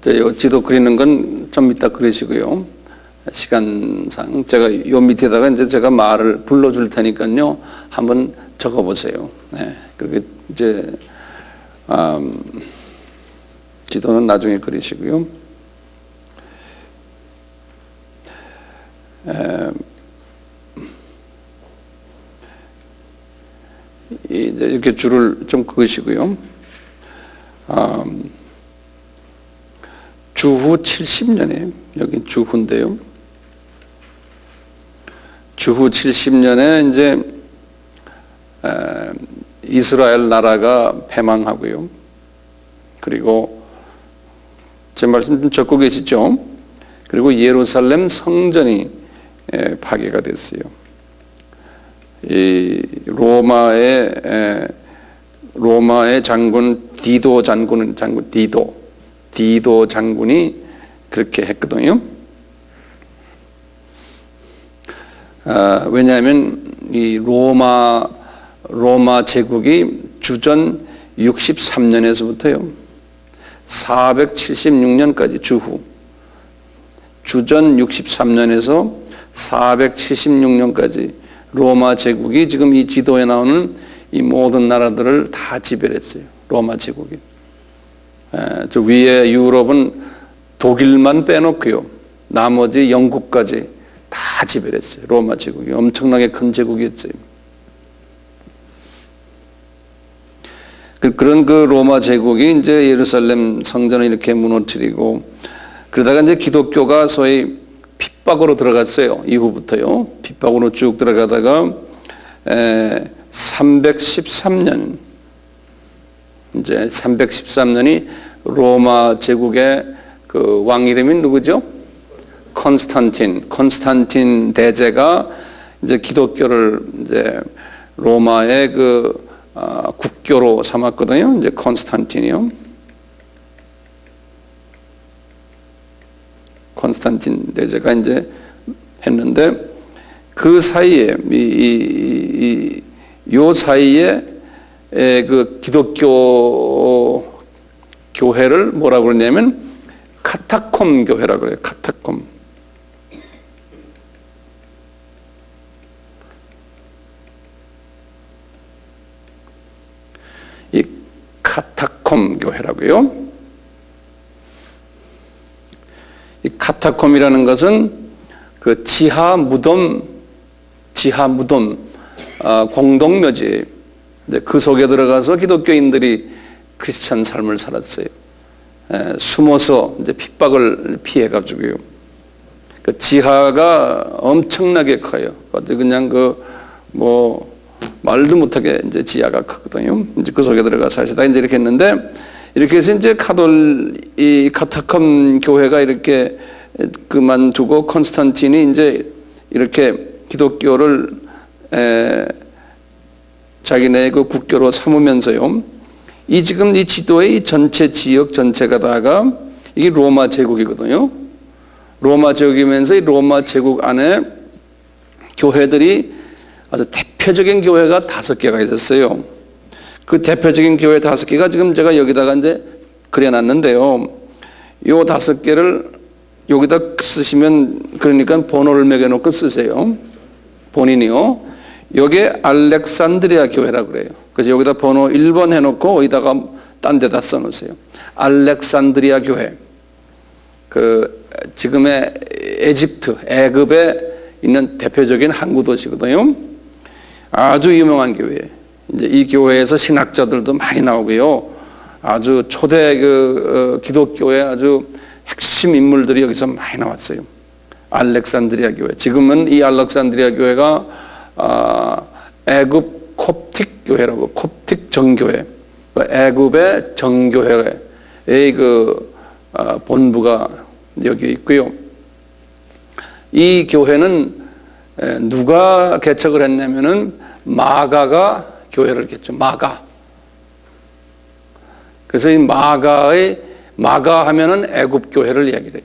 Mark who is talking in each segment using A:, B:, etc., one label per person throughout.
A: 지도 그리는 건 좀 이따 그리시고요. 시간상 제가 요 밑에다가 이제 제가 말을 불러줄 테니까요. 한번 적어보세요. 네. 그리고 이제 지도는 나중에 그리시고요. 이제 이렇게 줄을 좀 그으시고요. 주후 70년에 여기 주후인데요. 주후 70년에 이제 이스라엘 나라가 패망하고요. 그리고 제 말씀 좀 적고 계시죠? 그리고 예루살렘 성전이 파괴가 됐어요. 이 로마의 장군 디도 장군이 그렇게 했거든요. 왜냐하면 이 로마 제국이 주전 63년에서부터요 476년까지 주전 63년에서 476년까지 로마 제국이 지금 이 지도에 나오는 이 모든 나라들을 다 지배했어요. 로마 제국이. 저 위에 유럽은 독일만 빼놓고요. 나머지 영국까지 다 지배했어요. 로마 제국이 엄청나게 큰 제국이었어요. 그런 그 로마 제국이 이제 예루살렘 성전을 이렇게 무너뜨리고 그러다가 이제 기독교가 소위 핍박으로 들어갔어요. 이후부터요. 핍박으로 쭉 들어가다가 313년 이제 313년이 로마 제국의 그 왕 이름이 누구죠? 콘스탄틴 대제가 이제 기독교를 이제 로마의 그 국교로 삼았거든요. 이제 콘스탄틴이요. 콘스탄틴 대제가 이제 했는데 그 사이에 요 사이에 그 기독교 교회를 뭐라고 그러냐면 카타콤 교회라고 그래요. 카타콤. 이 카타콤 교회라고요. 이 카타콤이라는 것은 그 지하 무덤 공동묘지. 그 속에 들어가서 기독교인들이 크리스천 삶을 살았어요. 숨어서 이제 핍박을 피해가지고요. 그 지하가 엄청나게 커요. 그냥 말도 못하게 이제 지하가 크거든요. 이제 그 속에 들어가 사시다 이제 이렇게 했는데 이렇게 해서 이제 이 카타콤 교회가 이렇게 그만두고 콘스탄틴이 이제 이렇게 기독교를 자기네 그 국교로 삼으면서요. 지금 이 지도의 이 전체 지역 전체가 다가 이게 로마 제국이거든요. 로마 제국이면서 이 로마 제국 안에 교회들이 아주 대표적인 교회가 5개가 있었어요. 그 대표적인 교회 5개가 지금 제가 여기다가 이제 그려놨는데요. 요 5개를 여기다 쓰시면 그러니까 번호를 매겨놓고 쓰세요. 본인이요. 여기에 알렉산드리아 교회라고 그래요. 그래서 여기다 번호 1번 해놓고 어디다가 딴 데다 써놓으세요. 알렉산드리아 교회. 그 지금의 애굽에 있는 대표적인 항구 도시거든요. 아주 유명한 교회. 이제 이 교회에서 신학자들도 많이 나오고요. 아주 초대 기독교의 아주 핵심 인물들이 여기서 많이 나왔어요. 알렉산드리아 교회. 지금은 이 알렉산드리아 교회가 애굽 콥틱 교회라고, 콥틱 정교회, 애굽의 정교회의 본부가 여기 있고요. 이 교회는 누가 개척을 했냐면은 마가가 교회를 개척. 마가. 그래서 이 마가 하면은 애굽 교회를 이야기해요.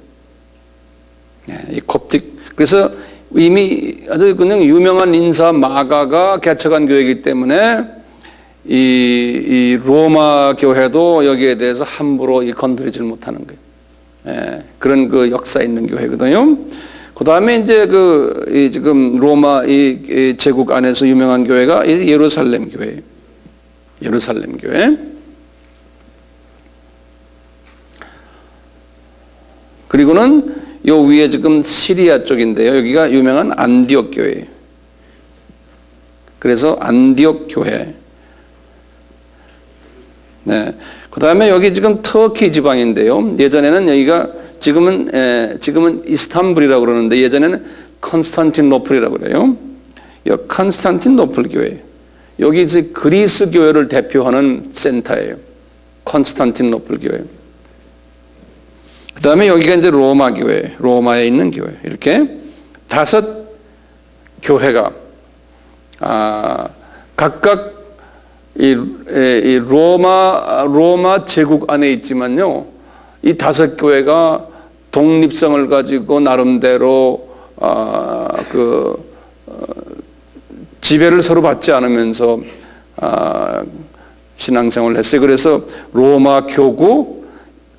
A: 이 콥틱. 그래서 이미 아주 그냥 유명한 인사 마가가 개척한 교회이기 때문에 이 로마 교회도 여기에 대해서 함부로 건드리질 못하는 거예요. 그런 그 역사 있는 교회거든요. 그 다음에 이제 지금 로마 이 제국 안에서 유명한 교회가 예루살렘 교회. 예루살렘 교회. 그리고는 요 위에 지금 시리아 쪽인데요. 여기가 유명한 안디옥 교회. 그래서 안디옥 교회. 네. 그 다음에 여기 지금 터키 지방인데요. 예전에는 여기가 지금은 이스탄불이라고 그러는데 예전에는 컨스탄티노플이라고 그래요. 이 컨스탄티노플 교회. 여기 이제 그리스 교회를 대표하는 센터예요. 컨스탄티노플 교회. 그 다음에 여기가 이제 로마 교회, 로마에 있는 교회. 이렇게 5 교회가, 각각 이 로마 제국 안에 있지만요. 이 5 교회가 독립성을 가지고 나름대로, 지배를 서로 받지 않으면서, 신앙생활을 했어요. 그래서 로마 교구,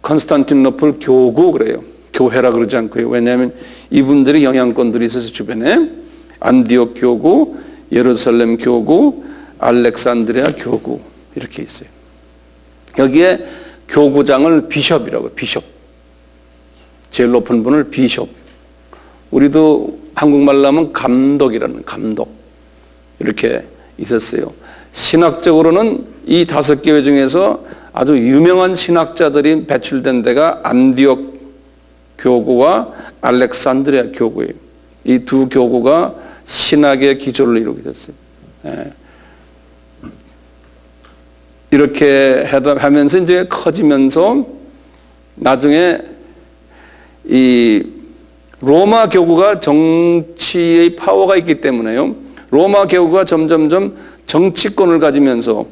A: 컨스탄티노플 교구 그래요. 교회라 그러지 않고요. 왜냐하면 이분들이 영향권들이 있어서 주변에 안디옥 교구, 예루살렘 교구, 알렉산드리아 교구 이렇게 있어요. 여기에 교구장을 비숍이라고, 비숍. 제일 높은 분을 비숍. 우리도 한국말로 하면 감독이라는, 감독. 이렇게 있었어요. 신학적으로는 이 5 교회 중에서 아주 유명한 신학자들이 배출된 데가 안디옥 교구와 알렉산드리아 교구예요. 이 2 교구가 신학의 기초를 이루게 됐어요. 이렇게 하면서 이제 커지면서 나중에 이 로마 교구가 정치의 파워가 있기 때문에요. 로마 교구가 점점점 정치권을 가지면서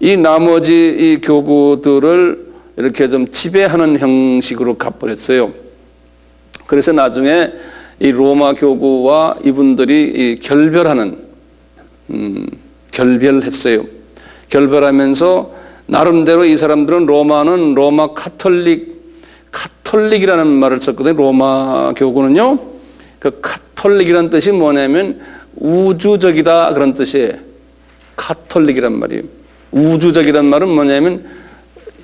A: 이 나머지 이 교구들을 이렇게 좀 지배하는 형식으로 가버렸어요. 그래서 나중에 이 로마 교구와 이분들이 이 결별하는, 결별했어요. 결별하면서 나름대로 이 사람들은 로마는 로마 카톨릭이라는 말을 썼거든요. 로마 교구는요. 그 카톨릭이라는 뜻이 뭐냐면 우주적이다 그런 뜻이에요. 카톨릭이란 말이에요. 우주적이란 말은 뭐냐면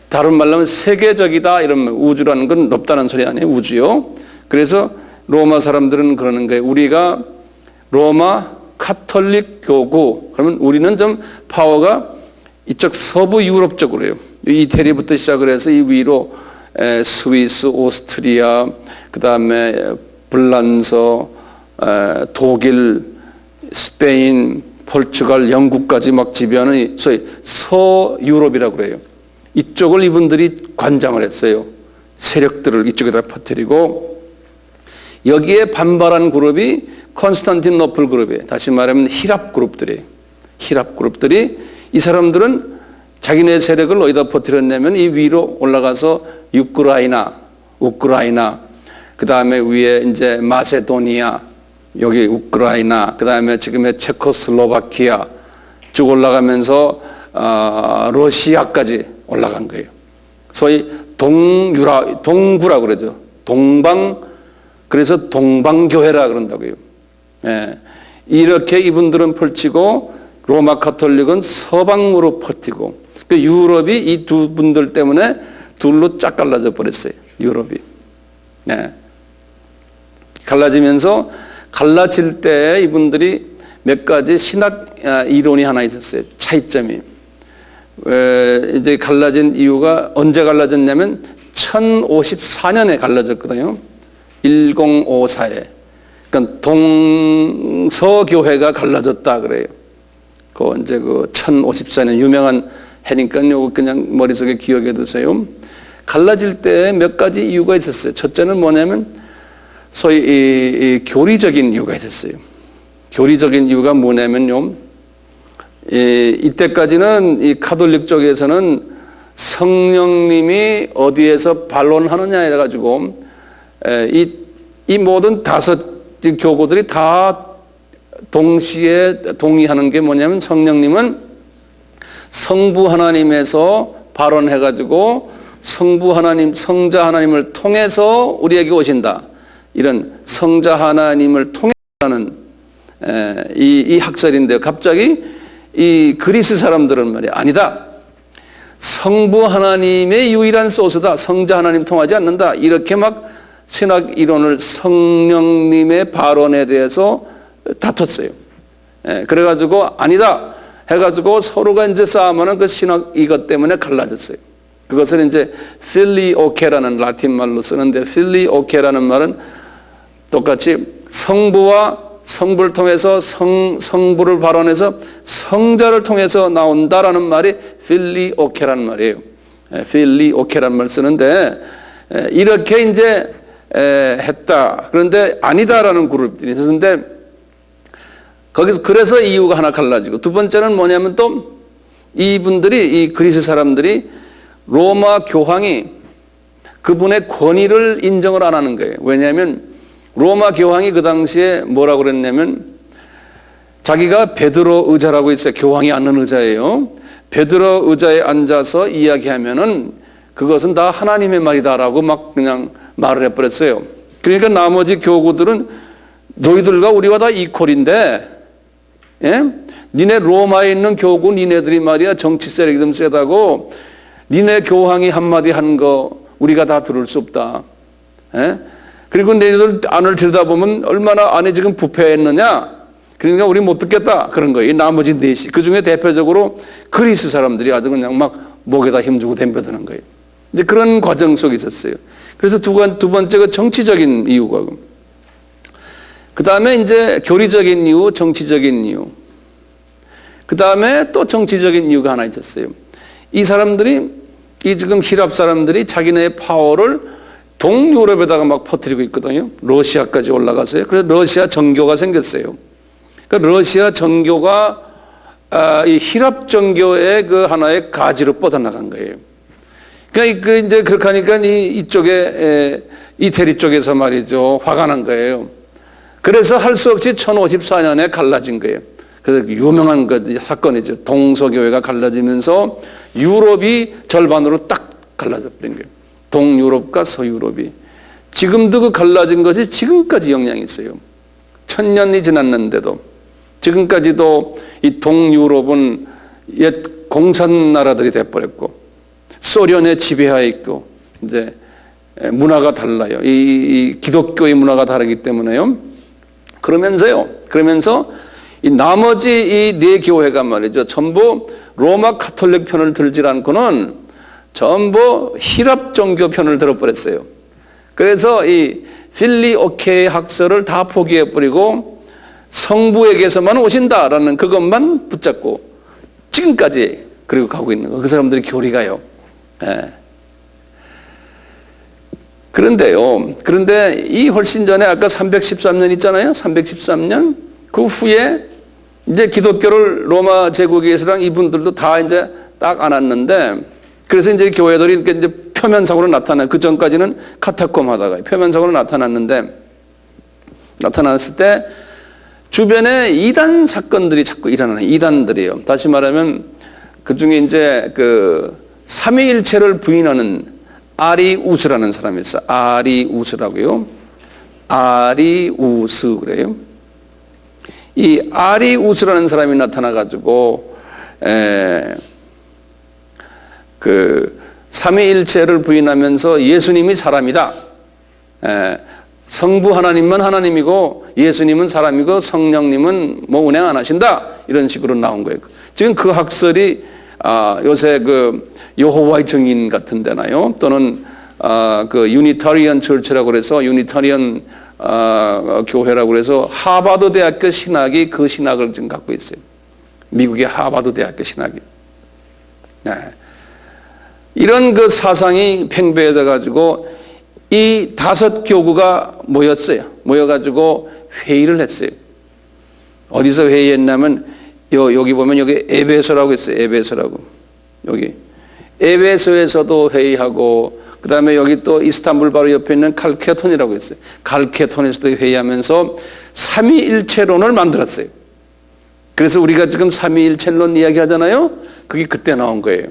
A: 다른 말로 하면 세계적이다 이런 말. 우주라는 건 높다는 소리 아니에요. 우주요. 그래서 로마 사람들은 그러는 거예요. 우리가 로마 카톨릭 교구 그러면 우리는 좀 파워가 이쪽 서부 유럽 쪽으로 해요. 이태리부터 시작을 해서 이 위로 스위스, 오스트리아, 그 다음에 불란서, 독일, 스페인, 포르투갈, 영국까지 막 지배하는 소위 서유럽이라고 그래요. 이쪽을 이분들이 관장을 했어요. 세력들을 이쪽에다 퍼뜨리고 여기에 반발한 그룹이 컨스탄티노플 그룹이에요. 다시 말하면 히랍 그룹들이에요. 히랍 그룹들이 이 사람들은 자기네 세력을 어디다 퍼뜨렸냐면 이 위로 올라가서 우크라이나, 그 다음에 위에 이제 마세도니아, 여기 우크라이나, 그 다음에 지금의 체코슬로바키아 쭉 올라가면서 러시아까지 올라간 거예요. 소위 동구라고 그러죠. 그래서 동방교회라 그런다고요. 예. 이렇게 이분들은 펼치고 로마 카톨릭은 서방으로 퍼뜨리고 그 유럽이 이 2 분들 때문에 둘로 쫙 갈라져 버렸어요. 유럽이. 예. 갈라지면서 갈라질 때 이분들이 몇 가지 신학 이론이 하나 있었어요. 차이점이. 이제 갈라진 이유가 언제 갈라졌냐면 1054년에 갈라졌거든요. 1054에. 그러니까 동서교회가 갈라졌다 그래요. 그 이제 1054년 유명한 해니까요. 그냥 머릿속에 기억해 두세요. 갈라질 때 몇 가지 이유가 있었어요. 첫째는 뭐냐면 소위 이 교리적인 이유가 있었어요. 교리적인 이유가 뭐냐면요. 이때까지는 이 가톨릭 쪽에서는 성령님이 어디에서 반론하느냐에 가지고 이 모든 5 교구들이 다 동시에 동의하는 게 뭐냐면 성령님은 성부 하나님에서 발언해 가지고 성부 하나님, 성자 하나님을 통해서 우리에게 오신다. 이런 성자 하나님을 통해서는 이 학설인데요. 갑자기 이 그리스 사람들은 말이야 아니다. 성부 하나님의 유일한 소스다. 성자 하나님 통하지 않는다. 이렇게 막 신학 이론을 성령님의 발언에 대해서 다퉜어요. 그래가지고 아니다 해가지고 서로가 이제 싸우면은 그 신학 이것 때문에 갈라졌어요. 그것을 이제 필리오케라는 라틴 말로 쓰는데 필리오케라는 말은 똑같이 성부를 통해서 성부를 발언해서 성자를 통해서 나온다라는 말이 필리오케라는 말이에요. 필리오케라는 말 쓰는데 이렇게 이제 했다. 그런데 아니다라는 그룹들이 있었는데 거기서 그래서 이유가 하나 갈라지고 두 번째는 뭐냐면 또 이분들이 이 그리스 사람들이 로마 교황이 그분의 권위를 인정을 안 하는 거예요. 왜냐하면 로마 교황이 그 당시에 뭐라고 그랬냐면 자기가 베드로 의자라고 있어요. 교황이 앉는 의자예요. 베드로 의자에 앉아서 이야기하면은 그것은 다 하나님의 말이다라고 막 그냥 말을 해버렸어요. 그러니까 나머지 교구들은 너희들과 우리와 다 이퀄인데, 예? 니네 로마에 있는 교구 니네들이 말이야 정치 세력이 좀 세다고 니네 교황이 한마디 한 거 우리가 다 들을 수 없다. 예? 그리고 너희들 안을 들여다보면 얼마나 안에 지금 부패했느냐. 그러니까 우리 못 듣겠다. 그런 거예요. 나머지 넷이. 그 중에 대표적으로 그리스 사람들이 아주 그냥 막 목에다 힘주고 덤벼드는 거예요. 이제 그런 과정 속에 있었어요. 그래서 두 번째가 정치적인 이유가. 그 다음에 이제 교리적인 이유, 정치적인 이유. 그 다음에 또 정치적인 이유가 하나 있었어요. 이 사람들이, 이 지금 히랍 사람들이 자기네의 파워를 동유럽에다가 막 퍼뜨리고 있거든요. 러시아까지 올라가서요. 그래서 러시아 정교가 생겼어요. 그러니까 러시아 정교가 이 히랍 정교의 그 하나의 가지로 뻗어나간 거예요. 그러니까 이제 그렇게 하니까 이쪽에 이태리 쪽에서 말이죠 화가 난 거예요. 그래서 할 수 없이 1054년에 갈라진 거예요. 그래서 유명한 사건이죠. 동서교회가 갈라지면서 유럽이 절반으로 딱 갈라져 버린 거예요. 동유럽과 서유럽이. 지금도 그 갈라진 것이 지금까지 영향이 있어요. 1000년이 지났는데도 지금까지도 이 동유럽은 옛 공산 나라들이 돼버렸고 소련에 지배하에 있고 이제 문화가 달라요. 이 기독교의 문화가 다르기 때문에요. 그러면서 이 나머지 이 네 교회가 말이죠. 전부 로마 가톨릭 편을 들지 않고는 전부 히랍 종교 편을 들어버렸어요. 그래서 이 필리오케의 학설을 다 포기해버리고 성부에게서만 오신다라는 그것만 붙잡고 지금까지 그리고 가고 있는 거. 그 사람들이 교리가요. 예. 그런데 이 훨씬 전에 아까 313년 있잖아요. 313년 그 후에 이제 기독교를 로마 제국에서랑 이분들도 다 이제 딱 안았는데 그래서 이제 교회들이 이렇게 이제 표면상으로 나타나 그 전까지는 카타콤 하다가 표면상으로 나타났을 때 주변에 이단 사건들이 자꾸 일어나는 이단들이에요. 다시 말하면 그 중에 이제 그 삼위일체를 부인하는 아리우스라는 사람이 있어요. 아리우스라고요. 아리우스 그래요. 이 아리우스라는 사람이 나타나가지고 그 삼위일체를 부인하면서 예수님이 사람이다. 성부 하나님만 하나님이고 예수님은 사람이고 성령님은 뭐 운행 안 하신다. 이런 식으로 나온 거예요. 지금 그 학설이 요새 그 여호와의 증인 같은 데나요. 또는 그 유니타리언 처치라고 그래서 유니타리언 교회라고 그래서 하버드 대학교 신학이 그 신학을 지금 갖고 있어요. 미국의 하버드 대학교 신학이. 네. 이런 그 사상이 팽배해져 가지고 이 5 교구가 모였어요. 모여가지고 회의를 했어요. 어디서 회의했냐면 여기 보면 여기 에베소라고 있어요. 에베소라고. 여기 에베소에서도 회의하고 그 다음에 여기 또 이스탄불 바로 옆에 있는 칼케톤이라고 있어요. 칼케톤에서도 회의하면서 삼위일체론을 만들었어요. 그래서 우리가 지금 삼위일체론 이야기하잖아요. 그게 그때 나온 거예요.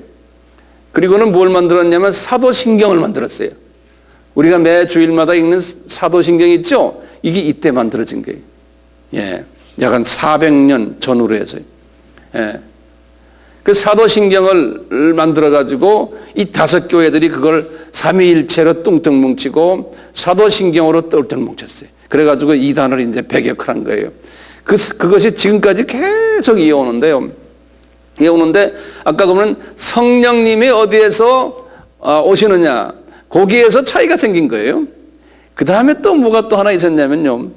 A: 그리고는 뭘 만들었냐면 사도신경을 만들었어요. 우리가 매 주일마다 읽는 사도신경 있죠? 이게 이때 만들어진 거예요. 예. 약 한 400년 전후로 해서요. 예. 그 사도신경을 만들어가지고 이 5교회들이 그걸 삼위일체로 뚱뚱 뭉치고 사도신경으로 똘똘 뭉쳤어요. 그래가지고 이단을 이제 배격한 거예요. 그것이 지금까지 계속 이어오는데요. 이어오는데 아까 보면 성령님이 어디에서 오시느냐, 거기에서 차이가 생긴 거예요. 그 다음에 또 뭐가 또 하나 있었냐면요.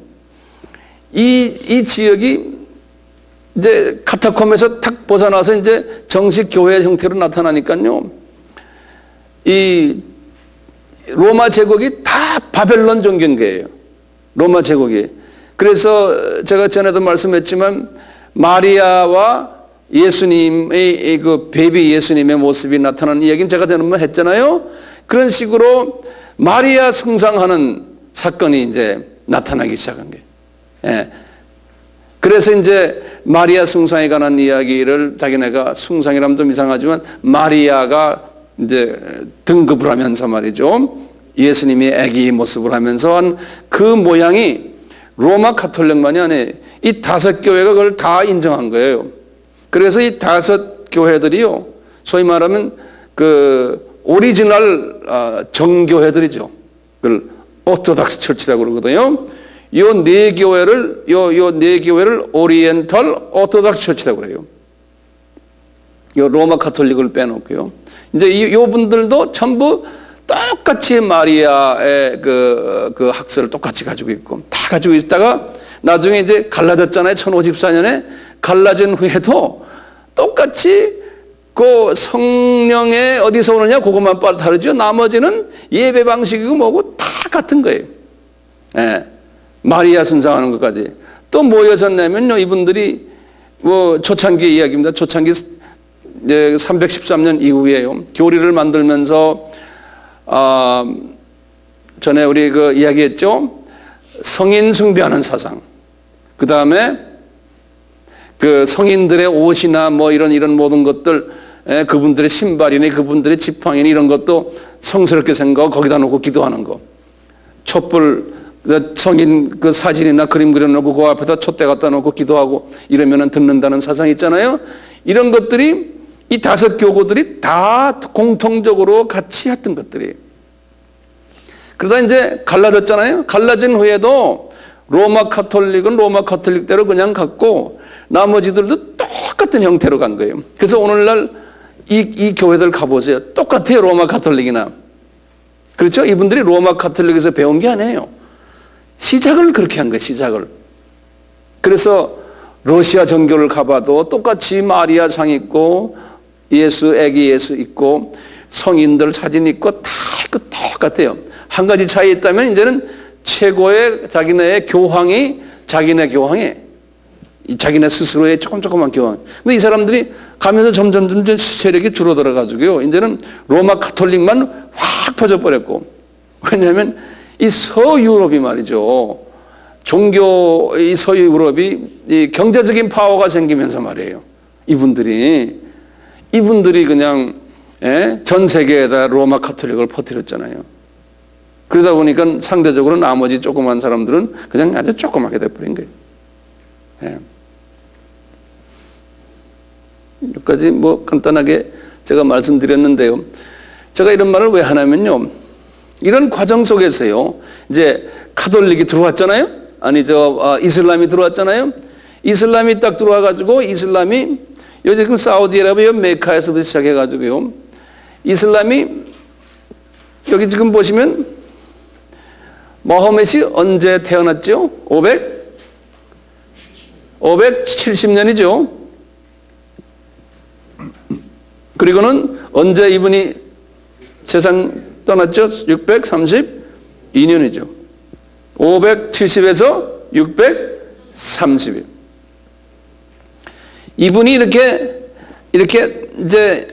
A: 이 지역이 이제 카타콤에서 탁 벗어나서 이제 정식 교회 형태로 나타나니까요. 이 로마 제국이 다 바벨론 종교인 거예요. 로마 제국이. 그래서 제가 전에도 말씀했지만 마리아와 예수님의 그 베이비 예수님의 모습이 나타나는 이야기는 제가 전에 했잖아요. 그런 식으로 마리아 숭상하는 사건이 이제 나타나기 시작한 거예요. 예. 그래서 이제 마리아 숭상에 관한 이야기를 자기네가 숭상이라면 좀 이상하지만 마리아가 이제 등급을 하면서 말이죠. 예수님이 아기 모습을 하면서 한 그 모양이 로마 가톨릭만이 아니에요. 이 5교회가 그걸 다 인정한 거예요. 그래서 이 5교회들이요. 소위 말하면 그 오리지널 정교회들이죠. 그걸 오토닥스 처치라고 그러거든요. 요 네 교회를 오리엔털 오토닥스 처치라고 그래요. 요 로마 가톨릭을 빼놓고요. 이제 요 분들도 전부 똑같이 마리아의 그 학설을 똑같이 가지고 있고 다 가지고 있다가 나중에 이제 갈라졌잖아요. 1054년에 갈라진 후에도 똑같이 그 성령의 어디서 오느냐 그것만 다르죠. 나머지는 예배 방식이고 뭐고 다 같은 거예요. 예. 마리아 순상하는 것까지. 또 뭐였었냐면요. 이분들이 뭐 초창기 이야기입니다. 초창기 313년 이후에요. 교리를 만들면서 전에 우리 그 이야기했죠. 성인 숭배하는 사상. 그 다음에 그 성인들의 옷이나 뭐 이런 모든 것들, 그분들의 신발이니 그분들의 지팡이니 이런 것도 성스럽게 생각하고 거기다 놓고 기도하는 거. 촛불 성인 그 사진이나 그림 그려놓고 그 앞에다 촛대 갖다 놓고 기도하고 이러면은 듣는다는 사상 있잖아요. 이런 것들이 이 5교구들이 다 공통적으로 같이 했던 것들이. 그러다 이제 갈라졌잖아요. 갈라진 후에도 로마 가톨릭은 로마 가톨릭대로 그냥 갔고 나머지들도 똑같은 형태로 간 거예요. 그래서 오늘날 이 교회들 가보세요. 똑같아요. 로마 가톨릭이나. 그렇죠? 이분들이 로마 가톨릭에서 배운 게 아니에요. 시작을 그렇게 한 거예요. 시작을. 그래서 러시아 정교를 가봐도 똑같이 마리아 상 있고 예수, 애기 예수 있고 성인들 사진 있고 다 있고 똑같아요. 한 가지 차이 있다면 이제는 최고의 자기네의 교황이 자기네 스스로의 조금만 교황. 근데 이 사람들이 가면서 점점 세력이 줄어들어 가지고요. 이제는 로마 가톨릭만 확 퍼져버렸고. 왜냐하면 이 서유럽이 말이죠. 이 서유럽이 이 경제적인 파워가 생기면서 말이에요. 이분들이 그냥 전 세계에다 로마 가톨릭을 퍼뜨렸잖아요. 그러다 보니까 상대적으로 나머지 조그만 사람들은 그냥 아주 조그맣게 돼버린 거예요. 예. 여기까지 뭐 간단하게 제가 말씀드렸는데요. 제가 이런 말을 왜 하냐면요. 이런 과정 속에서요. 이제 가톨릭이 들어왔잖아요. 이슬람이 들어왔잖아요. 이슬람이 딱 들어와가지고 이슬람이 요즘 사우디아라비아 메카에서부터 시작해가지고요. 이슬람이 여기 지금 보시면 모하메시 언제 태어났죠? 570년이죠. 그리고는 언제 이분이 세상 떠났죠? 632년이죠. 570에서 630일. 이분이 이렇게 이제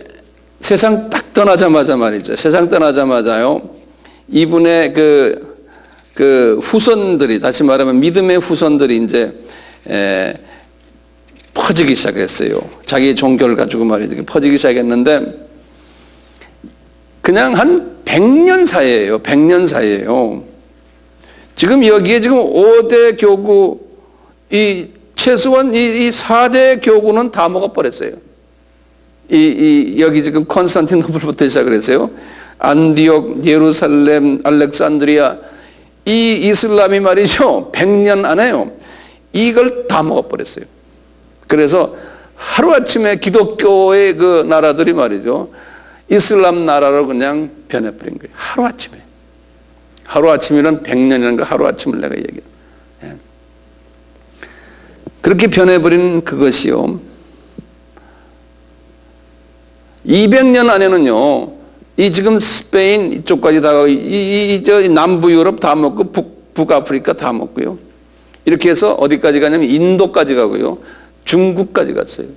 A: 세상 딱 떠나자마자 말이죠. 세상 떠나자마자요. 이분의 그 후손들이, 다시 말하면 믿음의 후손들이 이제 퍼지기 시작했어요. 자기 종교를 가지고 말이죠. 퍼지기 시작했는데 그냥 한 100년 사이예요. 100년 사이예요. 지금 여기에 지금 5대 교구, 최소한 이 4대 교구는 다 먹어버렸어요. 여기 지금 콘스탄티노플부터 시작을 했어요. 안디옥, 예루살렘, 알렉산드리아, 이 이슬람이 말이죠. 100년 안에요. 이걸 다 먹어버렸어요. 그래서 하루아침에 기독교의 그 나라들이 말이죠. 이슬람 나라로 그냥 변해버린 거예요. 하루아침에. 하루아침이란 100년이라는 거 하루아침을 내가 얘기해요. 예. 그렇게 변해버린 그것이요. 200년 안에는요. 이 지금 스페인 이쪽까지 다 저 남부 유럽 다 먹고 북아프리카 다 먹고요. 이렇게 해서 어디까지 가냐면 인도까지 가고요. 중국까지 갔어요.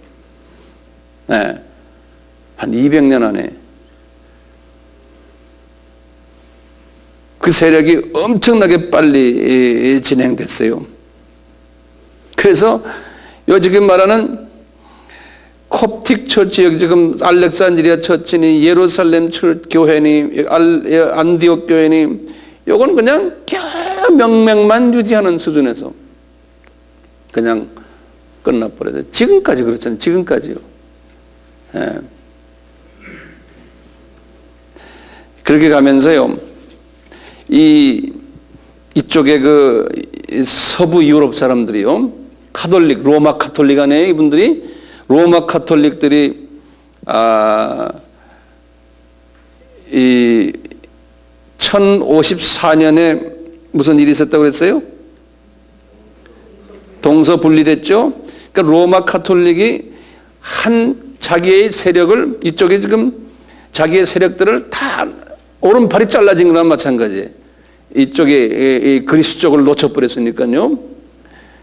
A: 네. 한 200년 안에 그 세력이 엄청나게 빨리 진행됐어요. 그래서 요 지금 말하는 콥틱 처치, 지금 알렉산드리아 처치니 예루살렘 교회니 안디옥 교회니 요건 그냥 명맥만 유지하는 수준에서 그냥 끝나버려요. 지금까지 그렇잖아요. 지금까지요. 예. 그렇게 가면서요. 이쪽에 그 서부 유럽 사람들이요. 카톨릭, 로마 카톨릭 안에 이분들이 로마 카톨릭들이 이 1054년에 무슨 일이 있었다고 그랬어요? 동서 분리됐죠? 그러니까 로마 카톨릭이 한 자기의 세력을 이쪽에 지금 자기의 세력들을 다 오른팔이 잘라진 거랑 마찬가지예요. 이쪽에 그리스 쪽을 놓쳐버렸으니까요.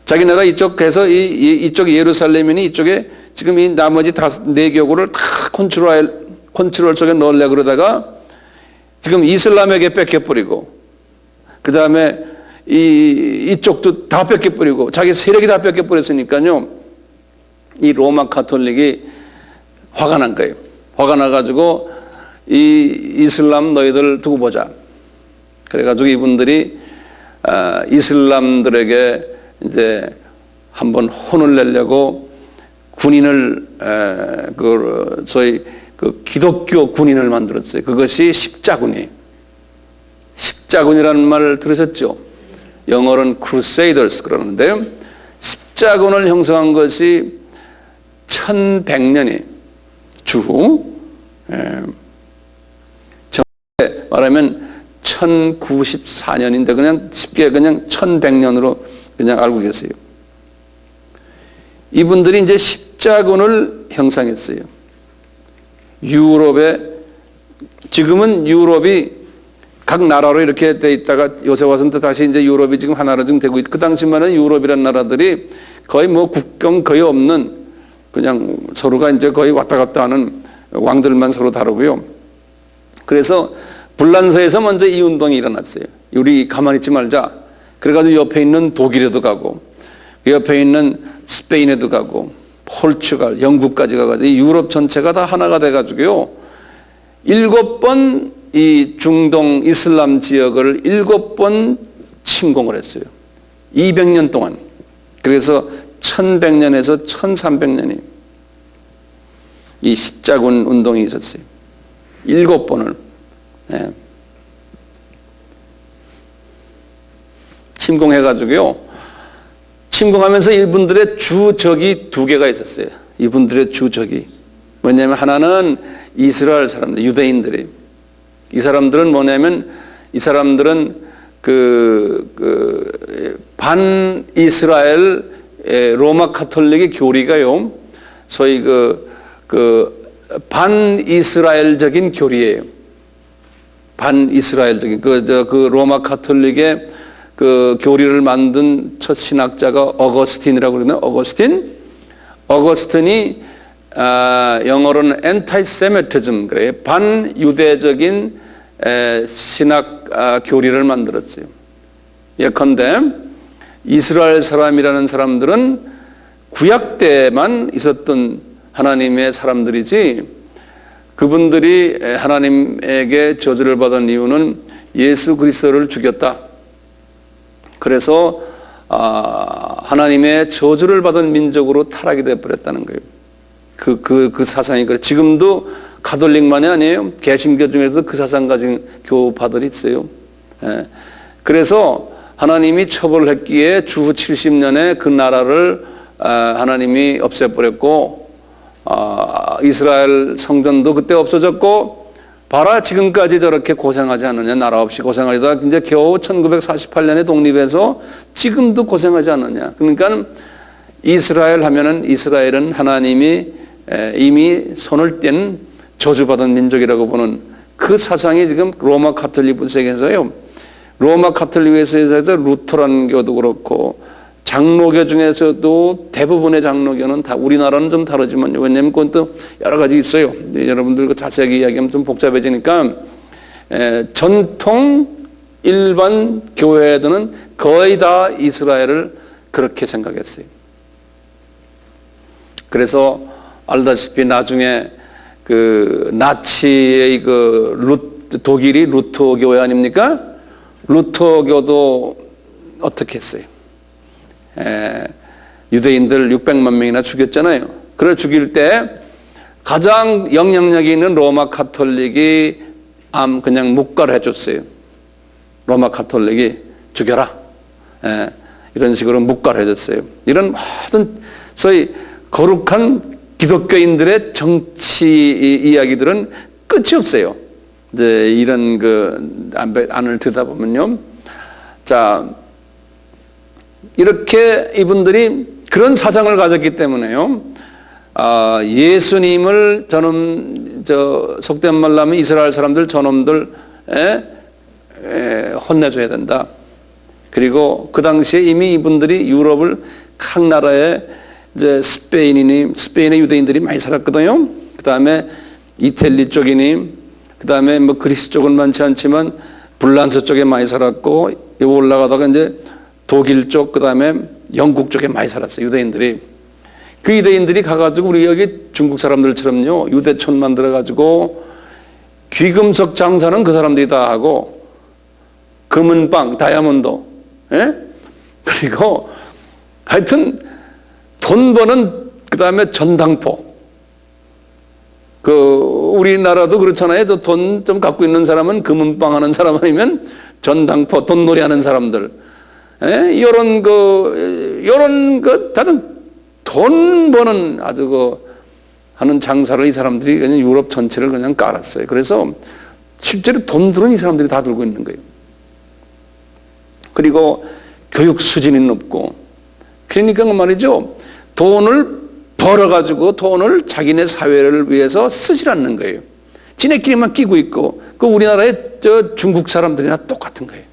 A: 자기네가 이쪽에서 이쪽 예루살렘이니 이쪽에 지금 이 나머지 네 교구를 다 컨트롤 속에 넣으려고 그러다가 지금 이슬람에게 뺏겨버리고 그 다음에 이쪽도 다 뺏겨버리고 자기 세력이 다 뺏겨버렸으니까요. 이 로마 카톨릭이 화가 난 거예요. 화가 나가지고 이 이슬람 너희들 두고 보자. 그래가지고 이분들이 이슬람들에게 이제 한번 혼을 내려고 군인을 소위 그 기독교 군인을 만들었어요. 그것이 십자군이에요. 십자군이라는 말을 들으셨죠? 영어로는 Crusaders 그러는데요. 십자군을 형성한 것이 1100년이 주후 정확히 말하면 1094년인데 그냥 쉽게 그냥 1100년으로 그냥 알고 계세요. 이분들이 이제 십자군을 형성했어요. 유럽에 지금은 유럽이 각 나라로 이렇게 돼 있다가 요새 와서는 다시 이제 유럽이 지금 하나로 지금 되고 그 당시만은 유럽이라는 나라들이 거의 뭐 국경 거의 없는 그냥 서로가 이제 거의 왔다 갔다 하는 왕들만 서로 다루고요. 그래서 불란서에서 먼저 이 운동이 일어났어요. 우리 가만히 있지 말자. 그래가지고 옆에 있는 독일에도 가고 옆에 있는 스페인에도 가고 포르투갈, 영국까지 가가지고 유럽 전체가 다 하나가 돼가지고요. 7번 이 중동 이슬람 지역을 7번 침공을 했어요. 200년 동안. 그래서 1100년에서 1300년이 이 십자군 운동이 있었어요. 7번을. 네. 침공해가지고요. 침공하면서 이분들의 주적이 2개가 있었어요. 이분들의 주적이. 뭐냐면 하나는 이스라엘 사람들, 유대인들이. 이 사람들은 뭐냐면 이 사람들은 반 이스라엘 로마 카톨릭의 교리가요. 소위 반 이스라엘적인 교리예요. 반 이스라엘적인 그 로마 카톨릭의 그 교리를 만든 첫 신학자가 어거스틴이라고 그러나 어거스틴이 영어로는 anti-Semitism 그래요. 반유대적인 신학 교리를 만들었어요. 예컨대 이스라엘 사람이라는 사람들은 구약 때만 있었던 하나님의 사람들이지 그분들이 하나님에게 저주를 받은 이유는 예수 그리스도를 죽였다. 그래서 하나님의 저주를 받은 민족으로 타락이 되어버렸다는 거예요. 그 사상이 그래. 지금도 가톨릭만이 아니에요. 개신교 중에서도 그 사상 가진 교파들이 있어요. 그래서 하나님이 처벌을 했기에 주후 70년에 그 나라를 하나님이 없애버렸고, 이스라엘 성전도 그때 없어졌고, 봐라 지금까지 저렇게 고생하지 않느냐. 나라 없이 고생하다 이제 겨우 1948년에 독립해서 지금도 고생하지 않느냐. 그러니까 이스라엘 하면은 이스라엘은 하나님이 이미 손을 뗀 저주받은 민족이라고 보는 그 사상이 지금 로마 가톨릭 분석에서요. 로마 가톨릭에서 루터란교도 그렇고 장로교 중에서도 대부분의 장로교는 다 우리나라는 좀 다르지만 왜냐하면 그건 또 여러 가지 있어요. 여러분들 자세하게 이야기하면 좀 복잡해지니까 전통 일반 교회들은 거의 다 이스라엘을 그렇게 생각했어요. 그래서 알다시피 나중에 그 나치의 독일이 루터 교회 아닙니까? 루터교도 어떻게 했어요? 유대인들 600만 명이나 죽였잖아요. 그걸 죽일 때 가장 영향력이 있는 로마 가톨릭이 그냥 묵과를 해줬어요. 로마 가톨릭이 죽여라. 이런 식으로 묵과를 해줬어요. 이런 모든 소위 거룩한 기독교인들의 정치 이야기들은 끝이 없어요. 이제 이런 안을 듣다 보면요. 자, 이렇게 이분들이 그런 사상을 가졌기 때문에요. 예수님을 속된 말로 하면 이스라엘 사람들 저놈들 혼내줘야 된다. 그리고 그 당시에 이미 이분들이 유럽을 각 나라에 이제 스페인의 유대인들이 많이 살았거든요. 그 다음에 이탈리 쪽이니, 그 다음에 뭐 그리스 쪽은 많지 않지만 불란서 쪽에 많이 살았고, 여기 올라가다가 이제 독일 쪽, 그 다음에 영국 쪽에 많이 살았어요, 유대인들이. 그 유대인들이 가가지고 우리 여기 중국 사람들처럼요, 유대촌 만들어가지고 귀금속 장사는 그 사람들이 다 하고, 금은빵, 다이아몬드, 그리고 하여튼 돈 버는 그 다음에 전당포. 우리나라도 그렇잖아요. 돈 좀 갖고 있는 사람은 금은빵 하는 사람 아니면 전당포, 돈놀이 하는 사람들. 요런 다들 돈 버는 아주 하는 장사를 이 사람들이 그냥 유럽 전체를 그냥 깔았어요. 그래서 실제로 돈들은 이 사람들이 다 들고 있는 거예요. 그리고 교육 수준이 높고. 그러니까 말이죠. 돈을 벌어가지고 돈을 자기네 사회를 위해서 쓰질 않는 거예요. 지네끼리만 끼고 있고, 우리나라의 중국 사람들이나 똑같은 거예요.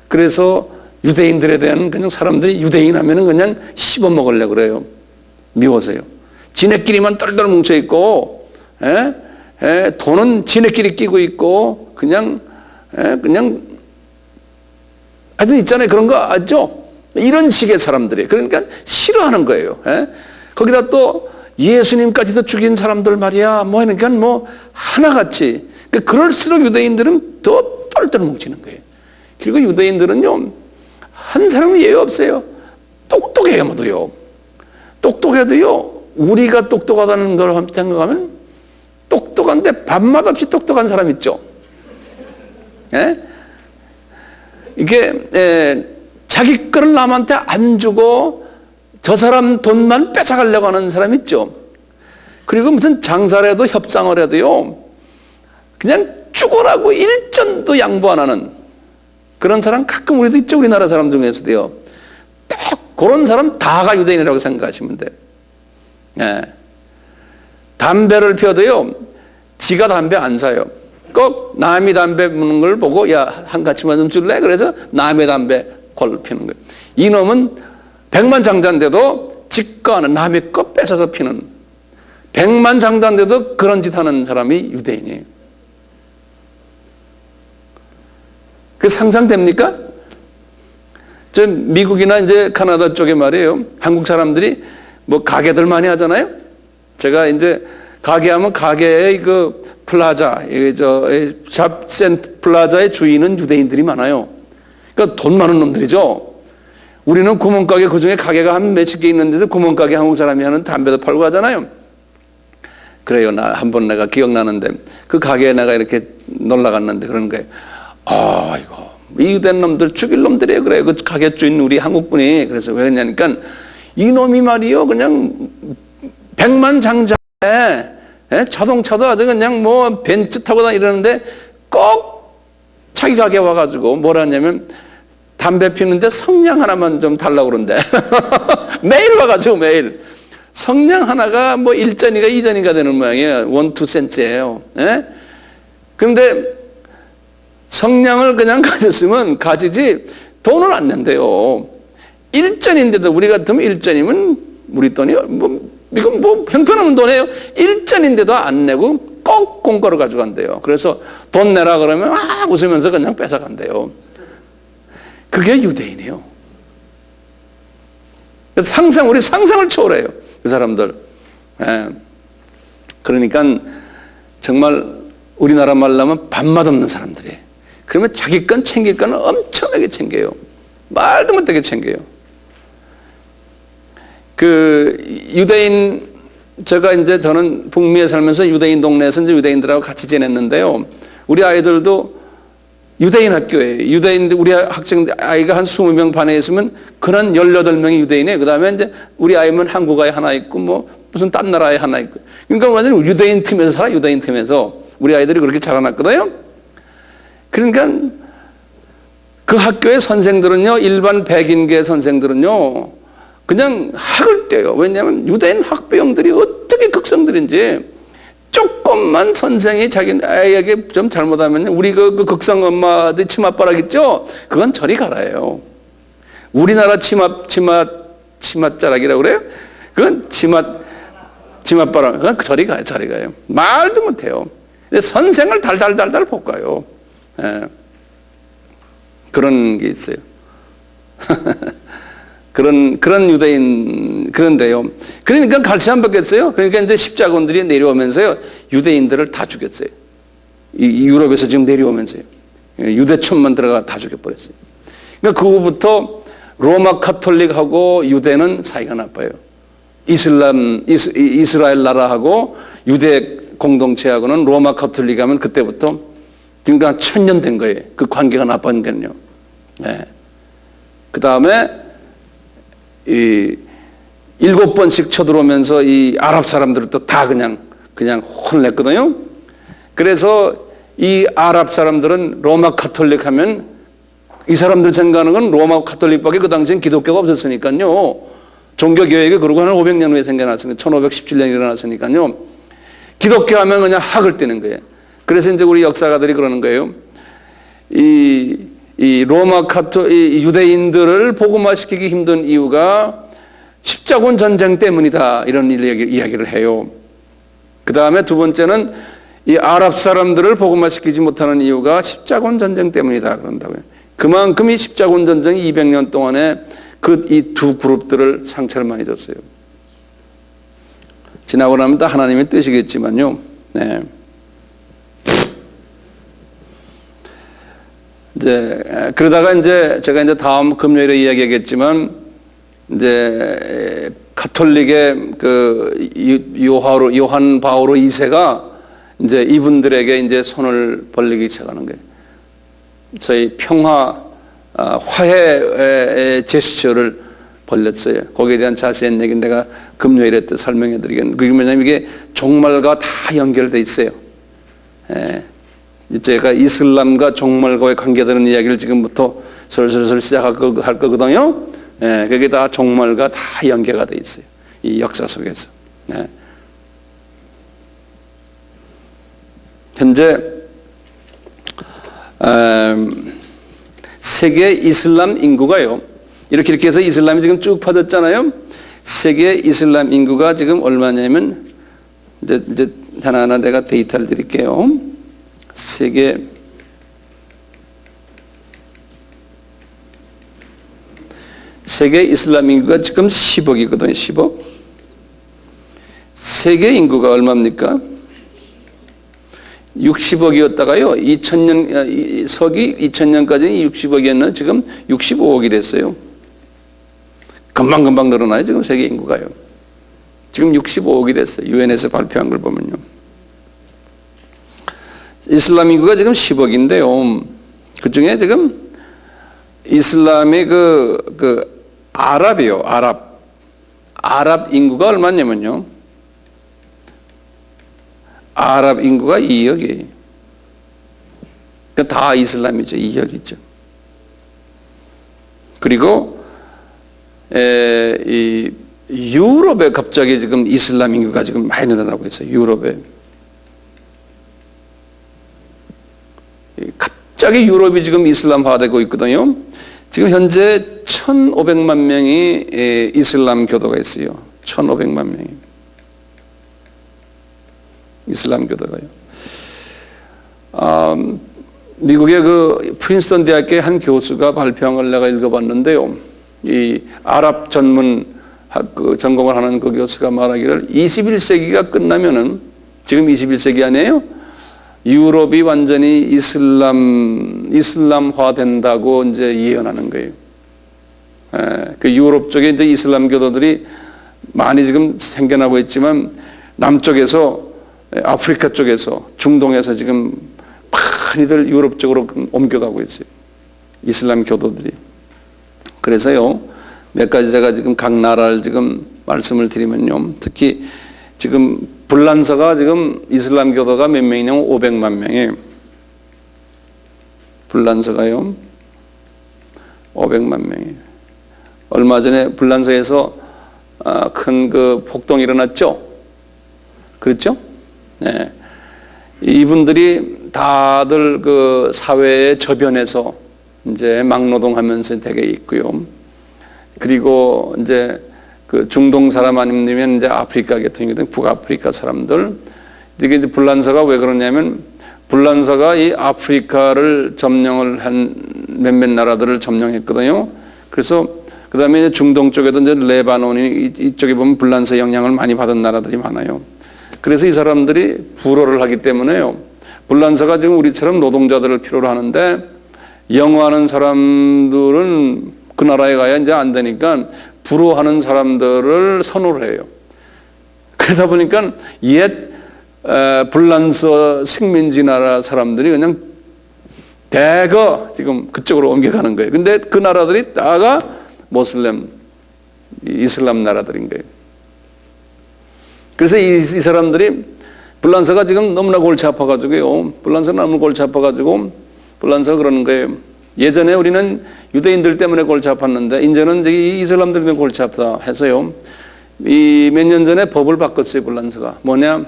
A: 그래서 유대인들에 대한 그냥 사람들이 유대인 하면은 그냥 씹어 먹으려고 그래요. 미워서요. 지네끼리만 똘똘 뭉쳐 있고, 돈은 지네끼리 끼고 있고, 그냥 하여튼 있잖아요. 그런 거 알죠? 이런 식의 사람들이. 그러니까 싫어하는 거예요. 거기다 또 예수님까지도 죽인 사람들 말이야. 하니까 하나같이. 그럴수록 유대인들은 더 똘똘 뭉치는 거예요. 그리고 유대인들은요, 한 사람은 예외 없어요. 똑똑해요, 모두요. 똑똑해도요, 우리가 똑똑하다는 걸 생각하면 똑똑한데 밥맛 없이 똑똑한 사람 있죠. 이게, 자기 거를 남한테 안 주고 저 사람 돈만 뺏어가려고 하는 사람 있죠. 그리고 무슨 장사를 해도 협상을 해도요, 그냥 죽으라고 일전도 양보 안 하는 그런 사람 가끔 우리도 있죠. 우리나라 사람 중에서도요. 딱 그런 사람 다가 유대인이라고 생각하시면 돼요. 담배를 피워도요, 지가 담배 안 사요. 꼭 남이 담배 피우는 걸 보고 한 가치만 좀 줄래? 그래서 남의 담배 걸 피우는 거예요. 이놈은 100만 장자인데도 지가는 남의 거 뺏어서 피는, 100만 장자인데도 그런 짓 하는 사람이 유대인이에요. 그 상상됩니까? 저 미국이나 이제 카나다 쪽에 말이에요. 한국 사람들이 가게들 많이 하잖아요. 제가 이제 가게하면 가게의 그 플라자, 샵센 플라자의 주인은 유대인들이 많아요. 그러니까 돈 많은 놈들이죠. 우리는 구멍가게, 그 중에 가게가 한 몇십 개 있는데도 구멍가게 한국 사람이 하는 담배도 팔고 하잖아요. 그래요. 한 번 내가 기억나는데 그 가게에 내가 이렇게 놀러 갔는데 그런 거예요. 아, 이거 이 유대인 놈들 죽일 놈들이에요. 그래요. 그 가게 주인 우리 한국분이. 그래서 왜 그러냐니까 이놈이 말이요. 그냥 백만장자에 자동차도 아주 그냥 뭐 벤츠 타고 다니는데 꼭 자기 가게 와가지고 뭐라 하냐면 담배 피는데 성냥 하나만 좀 달라고 그런대. 매일 와가지고 매일. 성냥 하나가 뭐 1전이가 2전이가 되는 모양이에요. 1, 2센트예요. 예? 그런데 성냥을 그냥 가졌으면 가지지 돈을 안 낸대요. 1전인데도 우리 같으면 1전이면 우리 돈이 이건 뭐 형편없는 돈이에요. 1전인데도 안 내고 꼭 공과로 가져간대요. 그래서 돈 내라 그러면 웃으면서 그냥 뺏어간대요. 그게 유대인이에요. 우리 상상을 초월해요. 그 사람들. 예. 그러니까 정말 우리나라 말로 하면 밥맛 없는 사람들이에요. 그러면 자기 건 챙길 거는 엄청나게 챙겨요. 말도 못하게 챙겨요. 그 유대인, 저는 북미에 살면서 유대인 동네에서 이제 유대인들하고 같이 지냈는데요. 우리 아이들도 유대인 학교에 우리 아이가 한 20명 반에 있으면 그런 18명이 유대인이에요. 그 다음에 이제 우리 아이면 한국 아이 하나 있고 뭐 무슨 딴 나라에 하나 있고. 그러니까 완전히 유대인 팀에서 살아. 유대인 팀에서 우리 아이들이 그렇게 자라났거든요. 그러니까 그 학교의 선생들은요, 일반 백인계 선생들은요, 그냥 학을 떼요. 왜냐하면 유대인 학부형들이 어떻게 극성들인지. 조금만 선생이 자기 아이에게 좀 잘못하면 우리 그 극성 엄마들 치맛바락 있죠? 그건 저리 가라예요. 우리나라 치맛자락이라고 그래요? 그건 치맛바락. 그건 저리 가요. 말도 못해요. 선생을 달달달달 볶아요. 예. 그런 게 있어요. 그런 유대인, 그런데요. 그러니까 갈치 안 받겠어요? 그러니까 이제 십자군들이 내려오면서요, 유대인들을 다 죽였어요. 이 유럽에서 지금 내려오면서요. 유대촌만 들어가 다 죽여버렸어요. 그러니까 그 후부터 로마 카톨릭하고 유대는 사이가 나빠요. 이스라엘 나라하고 유대 공동체하고는 로마 카톨릭 하면 그때부터 그러니까 1000년 된 거예요. 그 관계가 나빠진 거는요. 네. 그 다음에 7번씩 쳐들어오면서 이 아랍 사람들도 다 그냥 혼냈거든요. 그래서 이 아랍 사람들은 로마 카톨릭 하면 이 사람들 생각하는 건 로마 카톨릭밖에 그 당시엔 기독교가 없었으니까요. 종교교회가 그러고 한 500년 후에 생겨났으니까 1517년에 일어났으니까요. 기독교 하면 그냥 학을 떼는 거예요. 그래서 이제 우리 역사가들이 그러는 거예요. 이 로마 유대인들을 복음화시키기 힘든 이유가 십자군 전쟁 때문이다. 이런 이야기를 해요. 그 다음에 두 번째는 이 아랍 사람들을 복음화시키지 못하는 이유가 십자군 전쟁 때문이다. 그런다고요. 그만큼 이 십자군 전쟁이 200년 동안에 이 두 그룹들을 상처를 많이 줬어요. 지나고 나면 다 하나님의 뜻이겠지만요. 네. 그러다가 제가 다음 금요일에 이야기하겠지만, 가톨릭의 요한 바오로 2세가 이분들에게 손을 벌리기 시작하는 거예요. 저희 화해의 제스처를 벌렸어요. 거기에 대한 자세한 얘기는 내가 금요일에 또 설명해 드리겠는데, 그게 뭐냐면 이게 종말과 다 연결돼 있어요. 제가 이슬람과 종말과의 관계되는 이야기를 지금부터 슬슬 시작할 거거든요. 그게 다 종말과 다 연계가 돼 있어요. 이 역사 속에서. 현재 세계 이슬람 인구가요. 이렇게 해서 이슬람이 지금 쭉 퍼졌잖아요. 세계 이슬람 인구가 지금 얼마냐면 이제 하나하나 내가 데이터를 드릴게요. 세계 이슬람 인구가 지금 10억이거든요. 10억. 세계 인구가 얼마입니까? 60억이었다가요. 2000년 서기 2000년까지는 60억이었나 지금 65억이 됐어요. 금방금방 늘어나요. 지금 세계 인구가요. 지금 65억이 됐어요. 유엔에서 발표한 걸 보면요. 이슬람 인구가 지금 10억인데요. 그 중에 지금 이슬람의 아랍이요. 아랍 인구가 얼마냐면요. 아랍 인구가 2억이에요. 그러니까 다 이슬람이죠. 2억이죠. 그리고 이 유럽에 갑자기 지금 이슬람 인구가 지금 많이 늘어나고 있어요. 유럽에. 갑자기 유럽이 지금 이슬람화되고 있거든요. 지금 현재 1,500만 명이 이슬람 교도가 있어요. 1,500만 명이. 이슬람 교도가요. 미국의 그 프린스턴 대학교의 한 교수가 발표한 걸 내가 읽어봤는데요. 이 아랍 전문 전공을 하는 그 교수가 말하기를 21세기가 끝나면은 지금 21세기 아니에요? 유럽이 완전히 이슬람화 된다고 이제 예언하는 거예요. 그 유럽 쪽에 이제 이슬람 교도들이 많이 지금 생겨나고 있지만 남쪽에서 아프리카 쪽에서 중동에서 지금 많이들 유럽 쪽으로 옮겨가고 있어요. 이슬람 교도들이. 그래서요, 몇 가지 제가 지금 각 나라를 지금 말씀을 드리면요. 특히 지금 불란서가 지금 이슬람 교도가 몇 명이냐면 500만 명이에요. 불란서가요. 500만 명이에요. 얼마 전에 불란서에서 큰 그 폭동이 일어났죠? 그렇죠? 네. 이분들이 다들 그 사회의 저변에서 이제 막노동하면서 되게 있고요. 그리고 이제 그 중동 사람 아니면 이제 아프리카 계통이거든. 북아프리카 사람들. 이게 이제 불란서가 왜 그러냐면 불란서가 이 아프리카를 점령을 한 몇몇 나라들을 점령했거든요. 그래서 그 다음에 중동 쪽에도 이제 레바논이 이쪽에 보면 불란서 영향을 많이 받은 나라들이 많아요. 그래서 이 사람들이 불어를 하기 때문에요. 불란서가 지금 우리처럼 노동자들을 필요로 하는데 영어하는 사람들은 그 나라에 가야 이제 안 되니까 불어하는 사람들을 선호를 해요. 그러다 보니까 옛 불란서 식민지 나라 사람들이 그냥 대거 지금 그쪽으로 옮겨가는 거예요. 근데 그 나라들이 다가 모슬렘, 이슬람 나라들인 거예요. 그래서 이 사람들이 불란서가 지금 너무나 골치 아파가지고요. 불란서가 너무 골치 아파가지고 불란서가 그러는 거예요. 예전에 우리는 유대인들 때문에 골치 아팠는데 이제는 이 이슬람들 때문에 골치 아프다 해서요. 이 몇 년 전에 법을 바꿨어요. 불란서가. 뭐냐?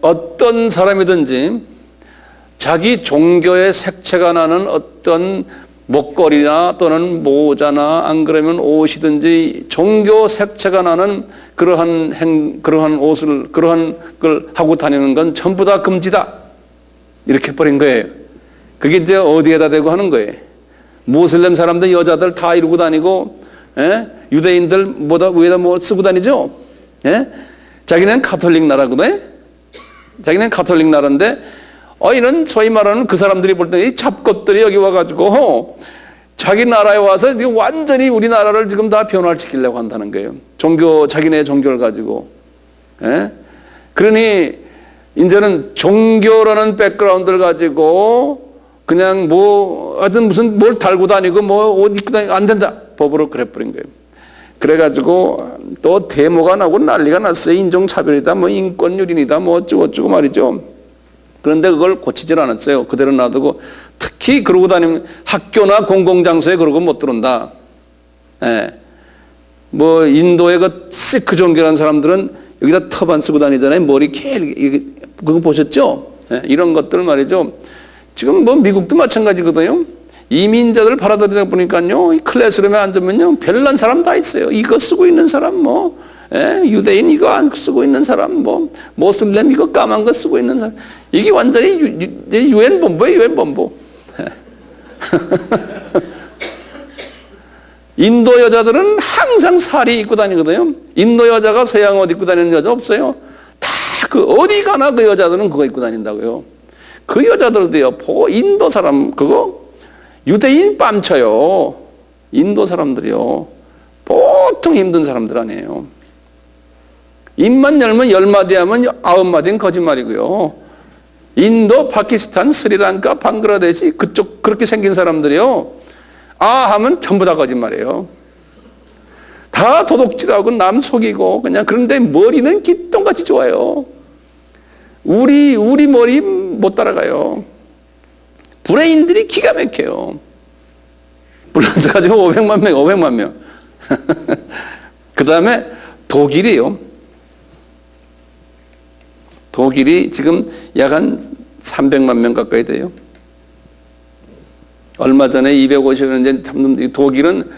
A: 어떤 사람이든지 자기 종교의 색채가 나는 어떤 목걸이나 또는 모자나 안 그러면 옷이든지 종교 색채가 나는 그러한 옷을, 그러한 걸 하고 다니는 건 전부 다 금지다. 이렇게 버린 거예요. 그게 이제 어디에다 대고 하는 거예요. 모슬렘 사람들, 여자들 다 이러고 다니고, 유대인들 뭐다 위에다 뭐 쓰고 다니죠? 자기는 가톨릭 나라거든. 자기는 가톨릭 나라인데, 이런 소위 말하는 그 사람들이 볼 때 이 잡것들이 여기 와가지고 자기 나라에 와서 완전히 우리나라를 지금 다 변화시키려고 한다는 거예요. 자기네 종교를 가지고. 그러니 이제는 종교라는 백그라운드를 가지고 그냥 뭐 하여튼 무슨 뭘 달고 다니고 뭐 옷 입고 다니고 안 된다. 법으로 그래버린 거예요. 그래가지고 또 데모가 나고 난리가 났어요. 인종차별이다, 뭐 인권유린이다, 뭐 어쩌고 말이죠. 그런데 그걸 고치질 않았어요. 그대로 놔두고 특히 그러고 다니면 학교나 공공장소에 그러고 못 들어온다. 뭐 인도의 그 시크 종교라는 사람들은 여기다 터반 쓰고 다니잖아요. 머리 그거 보셨죠? 이런 것들 말이죠. 지금 뭐 미국도 마찬가지거든요. 이민자들 받아들이다 보니까요, 이 클래스룸에 앉으면요, 별난 사람 다 있어요. 이거 쓰고 있는 사람 뭐, 유대인 이거 안 쓰고 있는 사람 뭐, 모슬렘 이거 까만 거 쓰고 있는 사람. 이게 완전히 유엔 본부예요, 유엔 본부. 인도 여자들은 항상 사리 입고 다니거든요. 인도 여자가 서양 옷 입고 다니는 여자 없어요. 다 그 어디 가나 그 여자들은 그거 입고 다닌다고요. 그 여자들도요, 인도 사람, 그거 유대인 뺨쳐요. 인도 사람들이요. 보통 힘든 사람들 아니에요. 입만 열면 10마디 하면 9마디는 거짓말이고요. 인도, 파키스탄, 스리랑카, 방글라데시 그쪽 그렇게 생긴 사람들이요. 아 하면 전부 다 거짓말이에요. 다 도둑질하고 남 속이고 그냥. 그런데 머리는 기똥같이 좋아요. 우리 머리 못 따라가요. 브레인들이 기가 막혀요. 불란서 가지고 500만 명. 그 다음에 독일이요. 독일이 지금 약 한 300만 명 가까이 돼요. 얼마 전에 250년 전 독일은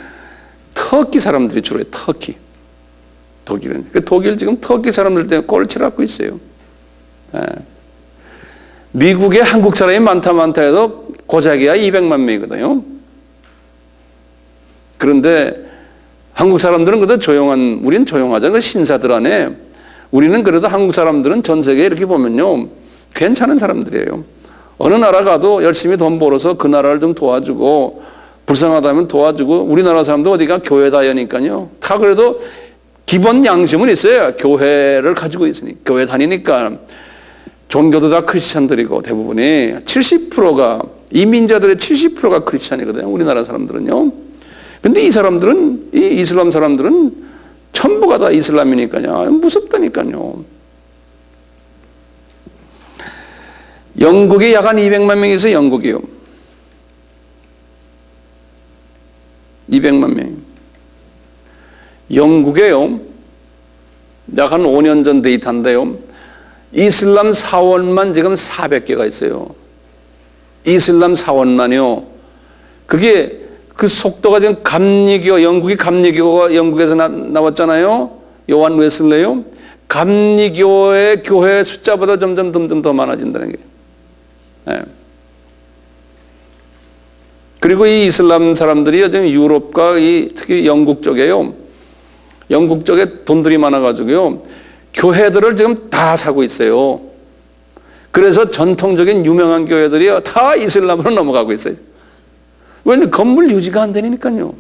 A: 터키 사람들이 주로 해요. 터키. 독일은. 독일 지금 터키 사람들 때문에 꼴찌를 하고 있어요. 예. 미국에 한국 사람이 많다 해도 고작이야 200만 명이거든요. 그런데 한국 사람들은 그래도 우리는 조용하잖아요. 신사들 안에. 우리는 그래도 한국 사람들은 전 세계에 이렇게 보면요, 괜찮은 사람들이에요. 어느 나라 가도 열심히 돈 벌어서 그 나라를 좀 도와주고, 불쌍하다면 도와주고, 우리나라 사람도 어디가 교회 다니니까요. 다 그래도 기본 양심은 있어요. 교회를 가지고 있으니. 교회 다니니까. 종교도 다 크리스찬들이고, 대부분이 70%가, 이민자들의 70%가 크리스찬이거든요. 우리나라 사람들은요. 근데 이 사람들은, 이 이슬람 사람들은 전부가 다 이슬람이니까요. 무섭다니까요. 영국에 약 한 200만 명이 있어요. 영국이요. 200만 명. 영국에요. 약 한 5년 전 데이터인데요. 이슬람 사원만 지금 400개가 있어요. 이슬람 사원만요. 그게 그 속도가 지금 감리교, 영국이 감리교가 영국에서 나왔잖아요. 요한 웨슬레요. 감리교의 교회 숫자보다 점점 더 많아진다는 게. 네. 그리고 이 이슬람 사람들이 요즘 유럽과 특히 영국 쪽에요. 영국 쪽에 돈들이 많아가지고요. 교회들을 지금 다 사고 있어요. 그래서 전통적인 유명한 교회들이 다 이슬람으로 넘어가고 있어요. 왜냐면 건물 유지가 안 되니까요.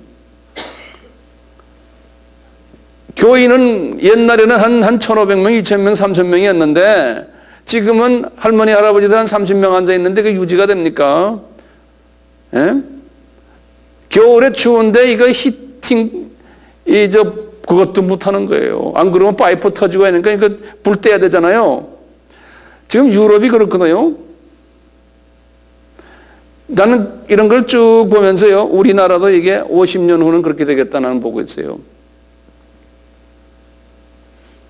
A: 교인은 옛날에는 한 1,500명, 2,000명, 3,000명이었는데 지금은 할머니, 할아버지들 한 30명 앉아 있는데 그게 유지가 됩니까? 예? 겨울에 추운데 이거 히팅, 그것도 못 하는 거예요. 안 그러면 파이프 터지고 하니까 이거 불 떼야 되잖아요. 지금 유럽이 그렇거든요. 나는 이런 걸 쭉 보면서요, 우리나라도 이게 50년 후는 그렇게 되겠다 나는 보고 있어요.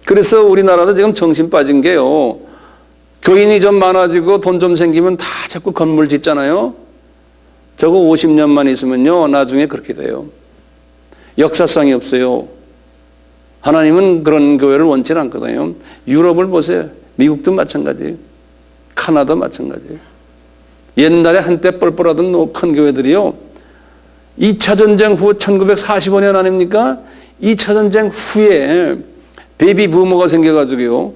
A: 그래서 우리나라도 지금 정신 빠진 게요, 교인이 좀 많아지고 돈 좀 생기면 다 자꾸 건물 짓잖아요. 저거 50년만 있으면요, 나중에 그렇게 돼요. 역사성이 없어요. 하나님은 그런 교회를 원치 않거든요. 유럽을 보세요. 미국도 마찬가지예요. 카나다 마찬가지예요. 옛날에 한때 뻘뻘하던 큰 교회들이요, 2차 전쟁 후 1945년 아닙니까? 2차 전쟁 후에 베이비 부모가 생겨가지고요,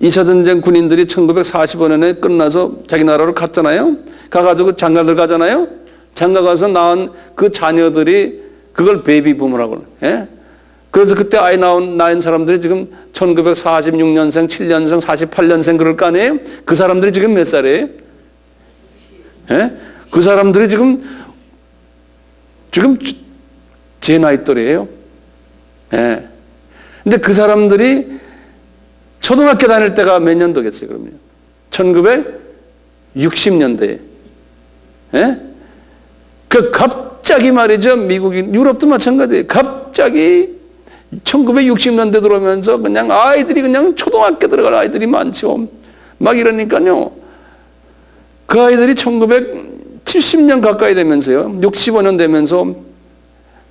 A: 2차 전쟁 군인들이 1945년에 끝나서 자기 나라로 갔잖아요. 가가지고 장가들 가잖아요. 장가 가서 낳은 그 자녀들이 그걸 베이비 부모라고 해요. 그래서 그때 아이 낳은 사람들이 지금 1946년생, 7년생, 48년생 그럴 거 아니에요? 그 사람들이 지금 몇 살이에요? 예? 그 사람들이 지금 제 나이 또래예요. 예. 근데 그 사람들이 초등학교 다닐 때가 몇 년도겠어요, 그러면? 1960년대에. 예? 갑자기 말이죠, 유럽도 마찬가지예요. 갑자기 1960년대 들어오면서 그냥 아이들이 그냥 초등학교 들어갈 아이들이 많죠. 막 이러니까요. 그 아이들이 1970년 가까이 되면서요, 65년 되면서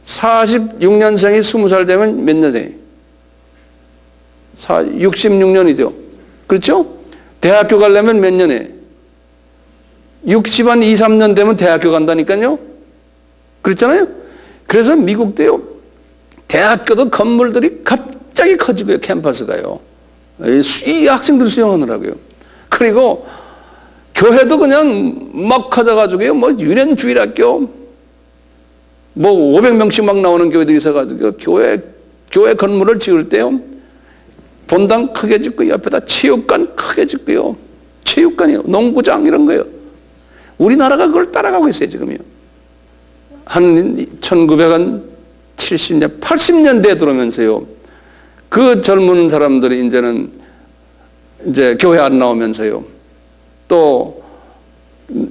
A: 46년생이 20살 되면 몇 년이에요? 66년이죠. 그렇죠? 대학교 가려면 몇 년에? 60한 2, 3년 되면 대학교 간다니까요? 그렇잖아요? 그래서 미국도요, 대학교도 건물들이 갑자기 커지고요, 캠퍼스가요. 이 학생들 수용하느라고요. 그리고 교회도 그냥 막 커져가지고요, 뭐 유년주일학교, 뭐 500명씩 막 나오는 교회들이 있어가지고 교회 건물을 지을 때요, 본당 크게 짓고 옆에다 체육관 크게 짓고요. 체육관이요, 농구장 이런 거요. 우리나라가 그걸 따라가고 있어요, 지금요. 한 1970년, 80년대에 들어오면서요, 그 젊은 사람들이 이제는 이제 교회 안 나오면서요, 또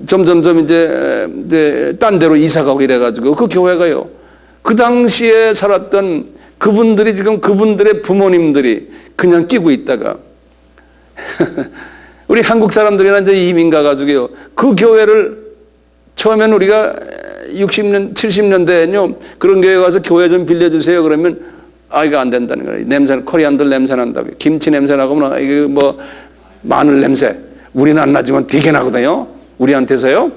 A: 점점점 이제 딴 데로 이사 가고 이래가지고 그 교회가요, 그 당시에 살았던 그분들이 지금 그분들의 부모님들이 그냥 끼고 있다가 우리 한국 사람들이나 이제 이민 가가지고요, 그 교회를 처음엔 우리가 60년, 70년대에는요, 그런 교회 가서 교회 좀 빌려주세요. 그러면, 이거 안 된다는 거예요. 냄새, 코리안들 냄새 난다고요. 김치 냄새 나고, 이게 뭐, 마늘 냄새. 우리는 안 나지만 되게 나거든요. 우리한테서요.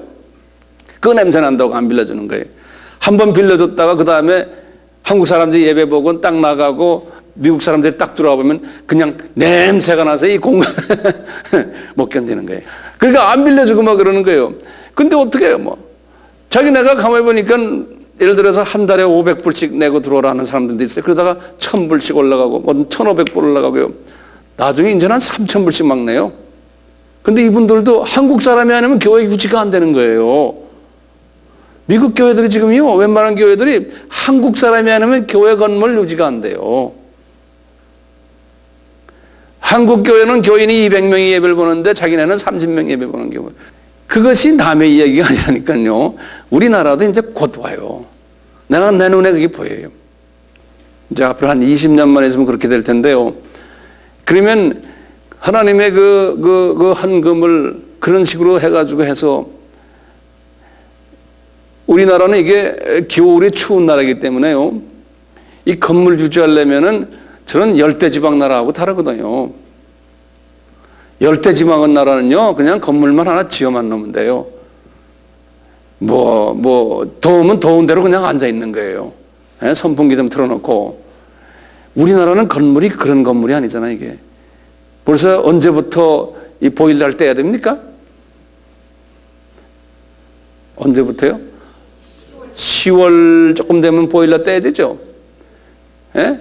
A: 그 냄새 난다고 안 빌려주는 거예요. 한 번 빌려줬다가, 그 다음에 한국 사람들이 예배 보고 딱 나가고, 미국 사람들이 딱 들어와 보면 그냥 냄새가 나서 이 공간 못 견디는 거예요. 그러니까 안 빌려주고 막 그러는 거예요. 근데 어떻게 해요, 뭐. 자기네가 가만히 보니까 예를 들어서 한 달에 500불씩 내고 들어오라는 사람들도 있어요. 그러다가 1000불씩 올라가고, 뭐 1500불 올라가고요. 나중에 이제는 한 3000불씩 막 내요. 근데 이분들도 한국 사람이 아니면 교회 유지가 안 되는 거예요. 미국 교회들이 지금요, 웬만한 교회들이 한국 사람이 아니면 교회 건물 유지가 안 돼요. 한국 교회는 교인이 200명이 예배를 보는데 자기네는 30명 예배 보는 경우. 그것이 남의 이야기가 아니라니까요. 우리나라도 이제 곧 와요. 내가 내 눈에 그게 보여요. 이제 앞으로 한 20년만 있으면 그렇게 될 텐데요. 그러면 하나님의 그 헌금을 그런 식으로 해가지고 해서 우리나라는 이게 겨울이 추운 나라이기 때문에요. 이 건물 유지하려면은 저런 열대지방 나라하고 다르거든요. 열대지방은 나라는요, 그냥 건물만 하나 지어만 놓으면 돼요. 더우면 더운 대로 그냥 앉아 있는 거예요. 예? 선풍기 좀 틀어놓고. 우리나라는 건물이 그런 건물이 아니잖아요, 이게. 벌써 언제부터 이 보일러를 떼야 됩니까? 언제부터요? 10월 조금 되면 보일러 떼야 되죠? 예?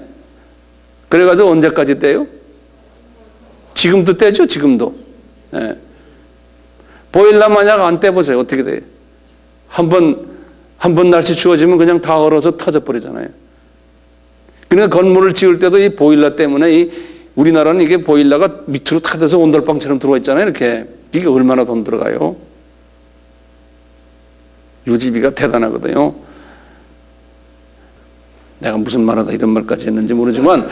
A: 그래가지고 언제까지 떼요? 지금도 떼죠, 지금도. 예. 보일러 만약 안 떼보세요. 어떻게 돼요? 한 번 날씨 추워지면 그냥 다 얼어서 터져버리잖아요. 그러니까 건물을 지을 때도 이 보일러 때문에 우리나라는 이게 보일러가 밑으로 타져서 온돌방처럼 들어와 있잖아요, 이렇게. 이게 얼마나 돈 들어가요? 유지비가 대단하거든요. 내가 무슨 말하다 이런 말까지 했는지 모르지만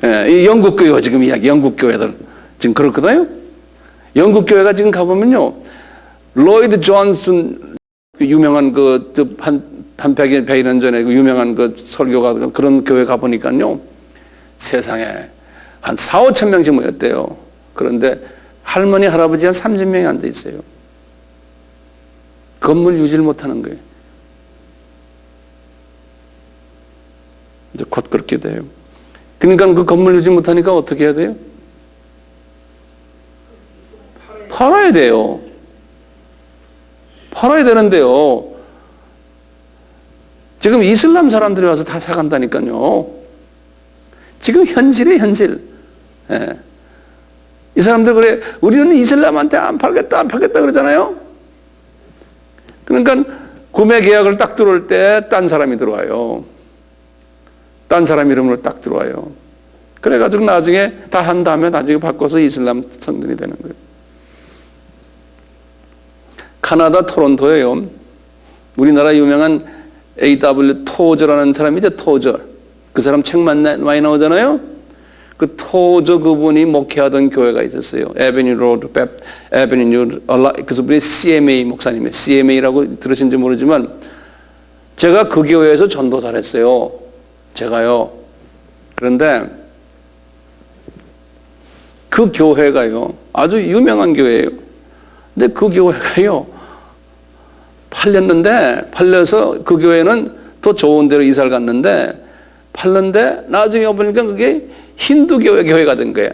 A: 예, 이 영국 교회가 지금 이야기, 영국 교회들 지금 그렇거든요. 영국 교회가 지금 가보면요, 로이드 존슨 그 유명한 한 100년 전에 그 유명한 그 설교가 그런 교회 가보니까요, 세상에 한 4, 5천 명씩 모였대요. 그런데 할머니, 할아버지 한 30명이 앉아 있어요. 건물 유지를 못하는 거예요. 이제 곧 그렇게 돼요. 그러니까 그 건물 유지 못하니까 어떻게 해야 돼요? 팔아야 돼요. 팔아야 되는데요. 지금 이슬람 사람들이 와서 다 사간다니까요. 지금 현실이에요, 현실. 예. 이 사람들 그래, 우리는 이슬람한테 안 팔겠다 그러잖아요. 그러니까 구매 계약을 딱 들어올 때 딴 사람이 들어와요. 딴 사람 이름으로 딱 들어와요. 그래가지고 나중에 다 한 다음에 나중에 바꿔서 이슬람 성전이 되는 거예요. 카나다 토론토에요, 우리나라 유명한 A.W. 토저라는 사람이죠, 토저. 그 사람 책 많이 나오잖아요. 그 토저 그분이 목회하던 교회가 있었어요. 에베뉴 그분이 CMA 목사님이에요. CMA라고 들으신지 모르지만 제가 그 교회에서 전도사를 했어요. 제가요. 그런데 그 교회가요, 아주 유명한 교회예요. 근데 그 교회가요, 팔려서 그 교회는 더 좋은 데로 이사를 갔는데 팔는데 나중에 보니까 그게 힌두교의 교회가 된 거예요.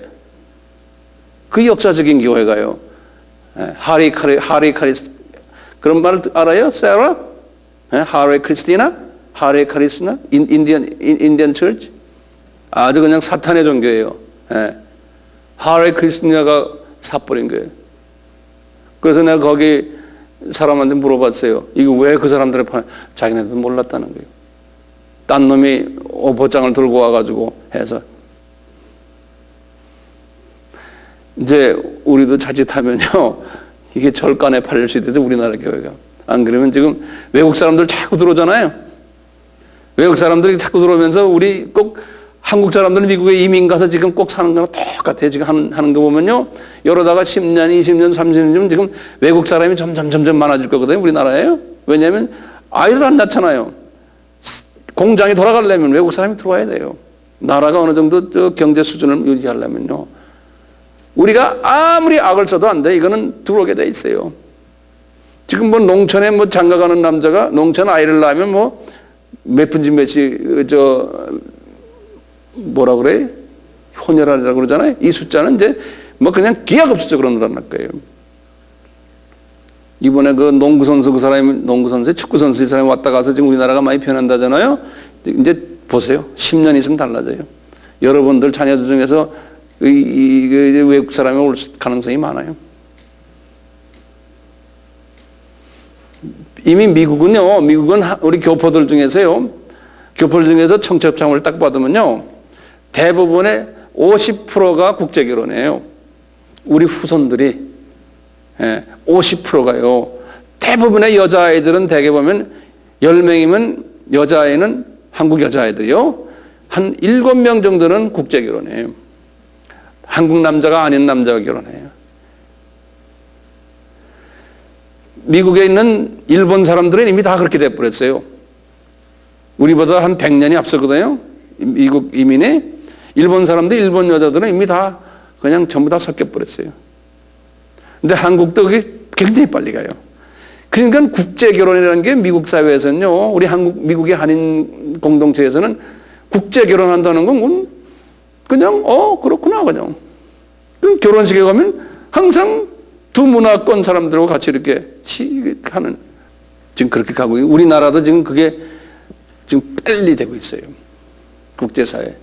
A: 그 역사적인 교회가요. 하리 카리스 그런 말 알아요? 세라? 하리 크리스티나? 하리 카리스나? 인디언 처치? 아주 그냥 사탄의 종교예요. 하리 크리스티나가 사버린 거예요. 그래서 내가 거기 사람한테 물어봤어요. 이거 왜 그 사람들을 자기네들도 몰랐다는 거예요. 딴 놈이 보장을 들고 와가지고 해서. 이제 우리도 자칫하면요, 이게 절간에 팔릴 수 있대요, 우리나라 교회가. 안 그러면 지금 외국 사람들 자꾸 들어오잖아요. 외국 사람들이 자꾸 들어오면서 우리 꼭 한국 사람들은 미국에 이민 가서 지금 꼭 사는 거랑 똑같아요. 지금 하는 거 보면요. 이러다가 10년, 20년, 30년 지금 외국 사람이 점점 많아질 거거든요. 우리나라에요. 왜냐하면 아이들 안 낳잖아요. 공장이 돌아가려면 외국 사람이 들어와야 돼요. 나라가 어느 정도 경제 수준을 유지하려면요. 우리가 아무리 악을 써도 안 돼. 이거는 들어오게 돼 있어요. 지금 뭐 농촌에 뭐 장가 가는 남자가 농촌 아이를 낳으면 뭐 몇 분지 몇이 뭐라 그래? 혼혈아라고 그러잖아요. 이 숫자는 이제 뭐 그냥 기약 없어적으로 늘어날 거예요. 이번에 그 농구 선수 그 사람이 농구 선수, 축구 선수 이 사람이 왔다 가서 지금 우리나라가 많이 변한다잖아요. 이제 보세요. 10년 있으면 달라져요. 여러분들 자녀들 중에서 외국 사람이 올 가능성이 많아요. 이미 미국은 우리 교포들 중에서요. 교포들 중에서 청첩장을 딱 받으면요. 대부분의 50%가 국제결혼이에요. 우리 후손들이 50%가요. 대부분의 여자아이들은 대개 보면 10명이면 여자아이는 한국 여자아이들이요. 한 7명 정도는 국제결혼이에요. 한국 남자가 아닌 남자가 결혼해요. 미국에 있는 일본 사람들은 이미 다 그렇게 돼버렸어요. 우리보다 한 100년이 앞서거든요. 미국 이민이. 일본 사람들, 일본 여자들은 이미 다 그냥 전부 다 섞여버렸어요. 근데 한국도 그게 굉장히 빨리 가요. 그러니까 국제결혼이라는 게 미국 사회에서는요, 우리 미국의 한인 공동체에서는 국제결혼한다는 건 그냥, 그렇구나, 그냥. 그럼 결혼식에 가면 항상 두 문화권 사람들하고 같이 이렇게 하는, 지금 그렇게 가고, 우리나라도 지금 그게 지금 빨리 되고 있어요. 국제사회.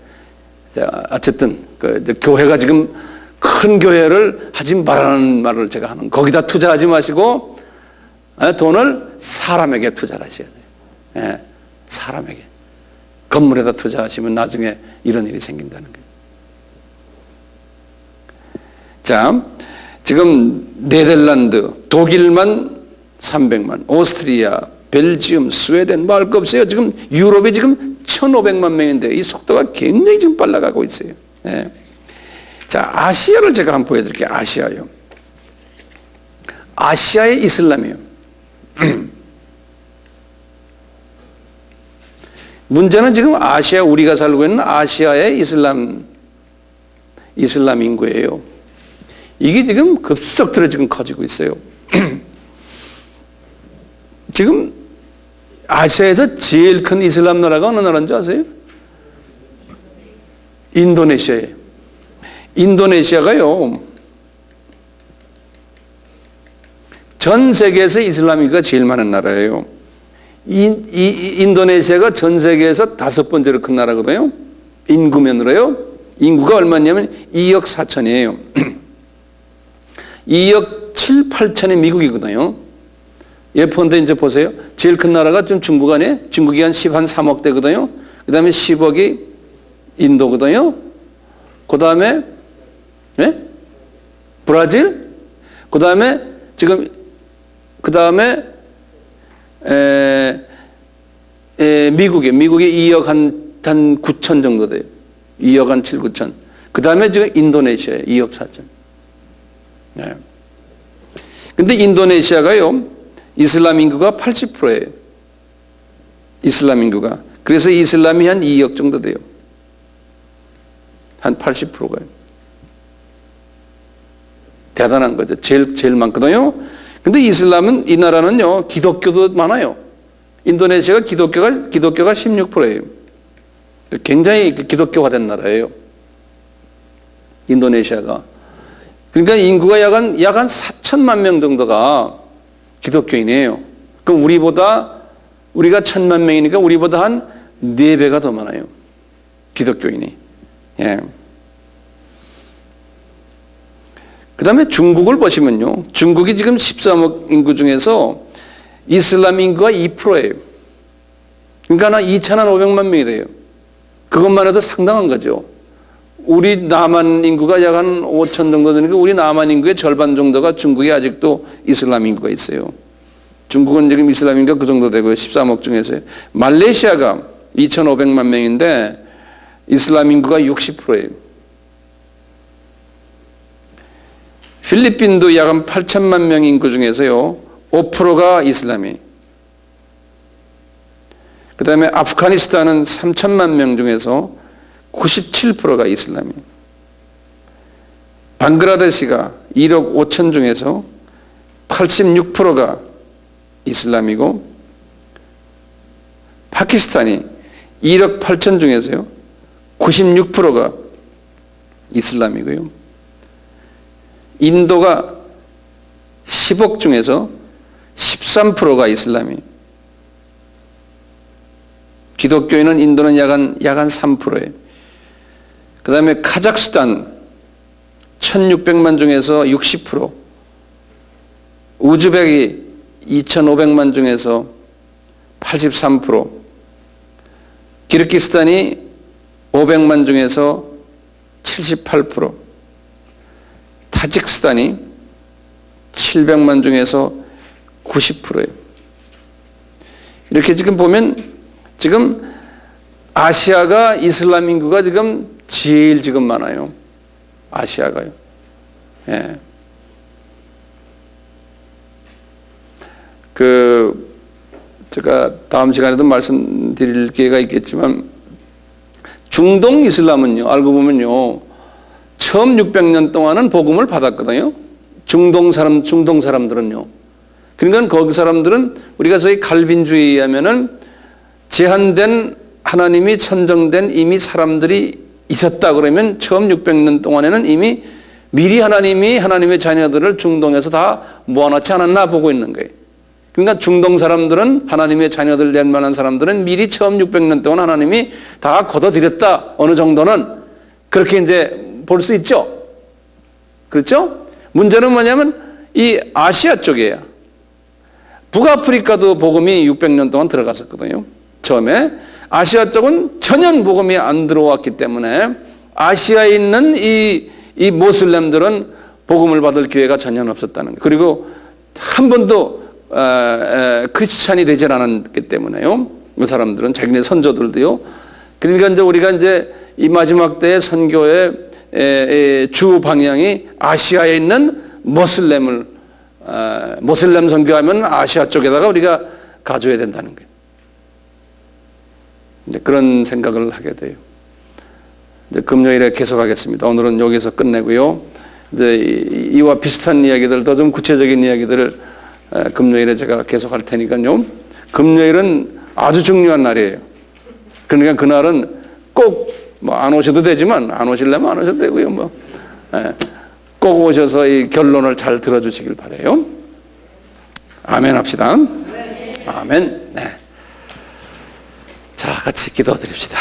A: 자, 어쨌든, 교회가 지금 큰 교회를 하지 말라는 말을 제가 하는, 거기다 투자하지 마시고, 돈을 사람에게 투자를 하셔야 돼요. 사람에게. 건물에다 투자하시면 나중에 이런 일이 생긴다는 거예요. 자, 지금 네덜란드, 독일만 300만, 오스트리아, 벨지움, 스웨덴 뭐 할 거 없어요. 지금 유럽에 지금 1,500만 명인데 이 속도가 굉장히 지금 빨라가고 있어요. 자, 아시아를 제가 한번 보여드릴게요. 아시아요. 아시아의 이슬람이요. 문제는 지금 아시아, 우리가 살고 있는 아시아의 이슬람 인구예요. 이게 지금 급속도로 지금 커지고 있어요. 지금 아시아에서 제일 큰 이슬람 나라가 어느 나라인 줄 아세요? 인도네시아예요. 인도네시아가요, 전 세계에서 이슬람 인구가 제일 많은 나라예요. 인도네시아가 전 세계에서 5번째로 큰 나라거든요. 인구면으로요. 인구가 얼마냐면 2억 4천이에요. 2억 7, 8천이 미국이거든요. 예컨대 이제 보세요. 제일 큰 나라가 좀 중국 아니에요? 중국이 한 3억 대거든요. 그 다음에 10억이 인도거든요. 그 다음에, 브라질? 그 다음에, 미국이 2억 한 9천 정도 돼요. 2억 한 7, 9천. 그 다음에 지금 인도네시아에 2억 4천. 근데 인도네시아가요, 이슬람 인구가 80%예요. 이슬람 인구가. 그래서 이슬람이 한 2억 정도 돼요. 한 80%가요. 대단한 거죠. 제일 많거든요. 근데 이슬람은, 이 나라는요, 기독교도 많아요. 인도네시아가 기독교가 16%예요. 굉장히 기독교화된 나라예요. 인도네시아가. 그러니까 인구가 약 한 4천만 명 정도가 기독교인이에요. 그럼 우리가 1,000만 명이니까 우리보다 한 4배가 더 많아요. 기독교인이. 예. 그 다음에 중국을 보시면요. 중국이 지금 13억 인구 중에서 이슬람 인구가 2%예요. 그러니까 한 2,500만 명이 돼요. 그것만 해도 상당한 거죠. 우리 남한 인구가 약 한 5천 정도 되니까 우리 남한 인구의 절반 정도가 중국에 아직도 이슬람 인구가 있어요. 중국은 지금 이슬람 인구가 그 정도 되고요. 13억 중에서요. 말레이시아가 2,500만 명인데 이슬람 인구가 60%예요. 필리핀도 약 한 8천만 명 인구 중에서요. 5%가 이슬람이에요. 그 다음에 아프가니스탄은 3천만 명 중에서 97%가 이슬람이에요. 방글라데시가 1억 5천 중에서 86%가 이슬람이고, 파키스탄이 1억 8천 중에서요 96%가 이슬람이고요. 인도가 10억 중에서 13%가 이슬람이에요. 기독교인은 인도는 약 한 3%예요. 그 다음에 카자흐스탄 1,600만 중에서 60%, 우즈벡이 2,500만 중에서 83%, 키르기스탄이 500만 중에서 78%, 타지키스탄이 700만 중에서 90%예요. 이렇게 지금 보면 지금 아시아가 이슬람 인구가 지금 제일 지금 많아요. 아시아가요. 예. 제가 다음 시간에도 말씀드릴 기회가 있겠지만, 중동 이슬람은요, 알고 보면요, 처음 600년 동안은 복음을 받았거든요. 중동 사람들은요. 그러니까 거기 사람들은 우리가 소위 칼빈주의에 의하면은 제한된 하나님이 선정된 이미 사람들이 있었다 그러면 처음 600년 동안에는 이미 미리 하나님이 하나님의 자녀들을 중동에서 다 모아놓지 않았나 보고 있는 거예요. 그러니까 중동 사람들은, 하나님의 자녀들 될 만한 사람들은 미리 처음 600년 동안 하나님이 다 거둬들였다. 어느 정도는 그렇게 이제 볼 수 있죠. 그렇죠? 문제는 뭐냐면 이 아시아 쪽이에요. 북아프리카도 복음이 600년 동안 들어갔었거든요. 처음에. 아시아 쪽은 전혀 복음이 안 들어왔기 때문에 아시아에 있는 이 모슬렘들은 복음을 받을 기회가 전혀 없었다는 거예요. 그리고 한 번도 크리스찬이 되질 않았기 때문에요. 그 사람들은 자기네 선조들도요. 그러니까 이제 우리가 이제 이 마지막 때의 선교의 주 방향이 아시아에 있는 모슬렘 선교하면 아시아 쪽에다가 우리가 가져야 된다는 거예요. 이제 그런 생각을 하게 돼요. 이제 금요일에 계속하겠습니다. 오늘은 여기서 끝내고요. 이제 이와 비슷한 이야기들, 더 좀 구체적인 이야기들을 금요일에 제가 계속할 테니까요. 금요일은 아주 중요한 날이에요. 그러니까 그날은 꼭 뭐 안 오셔도 되지만, 안 오시려면 안 오셔도 되고요. 꼭 오셔서 이 결론을 잘 들어주시길 바라요. 아멘 합시다. 아멘. 네. 자, 같이 기도드립시다.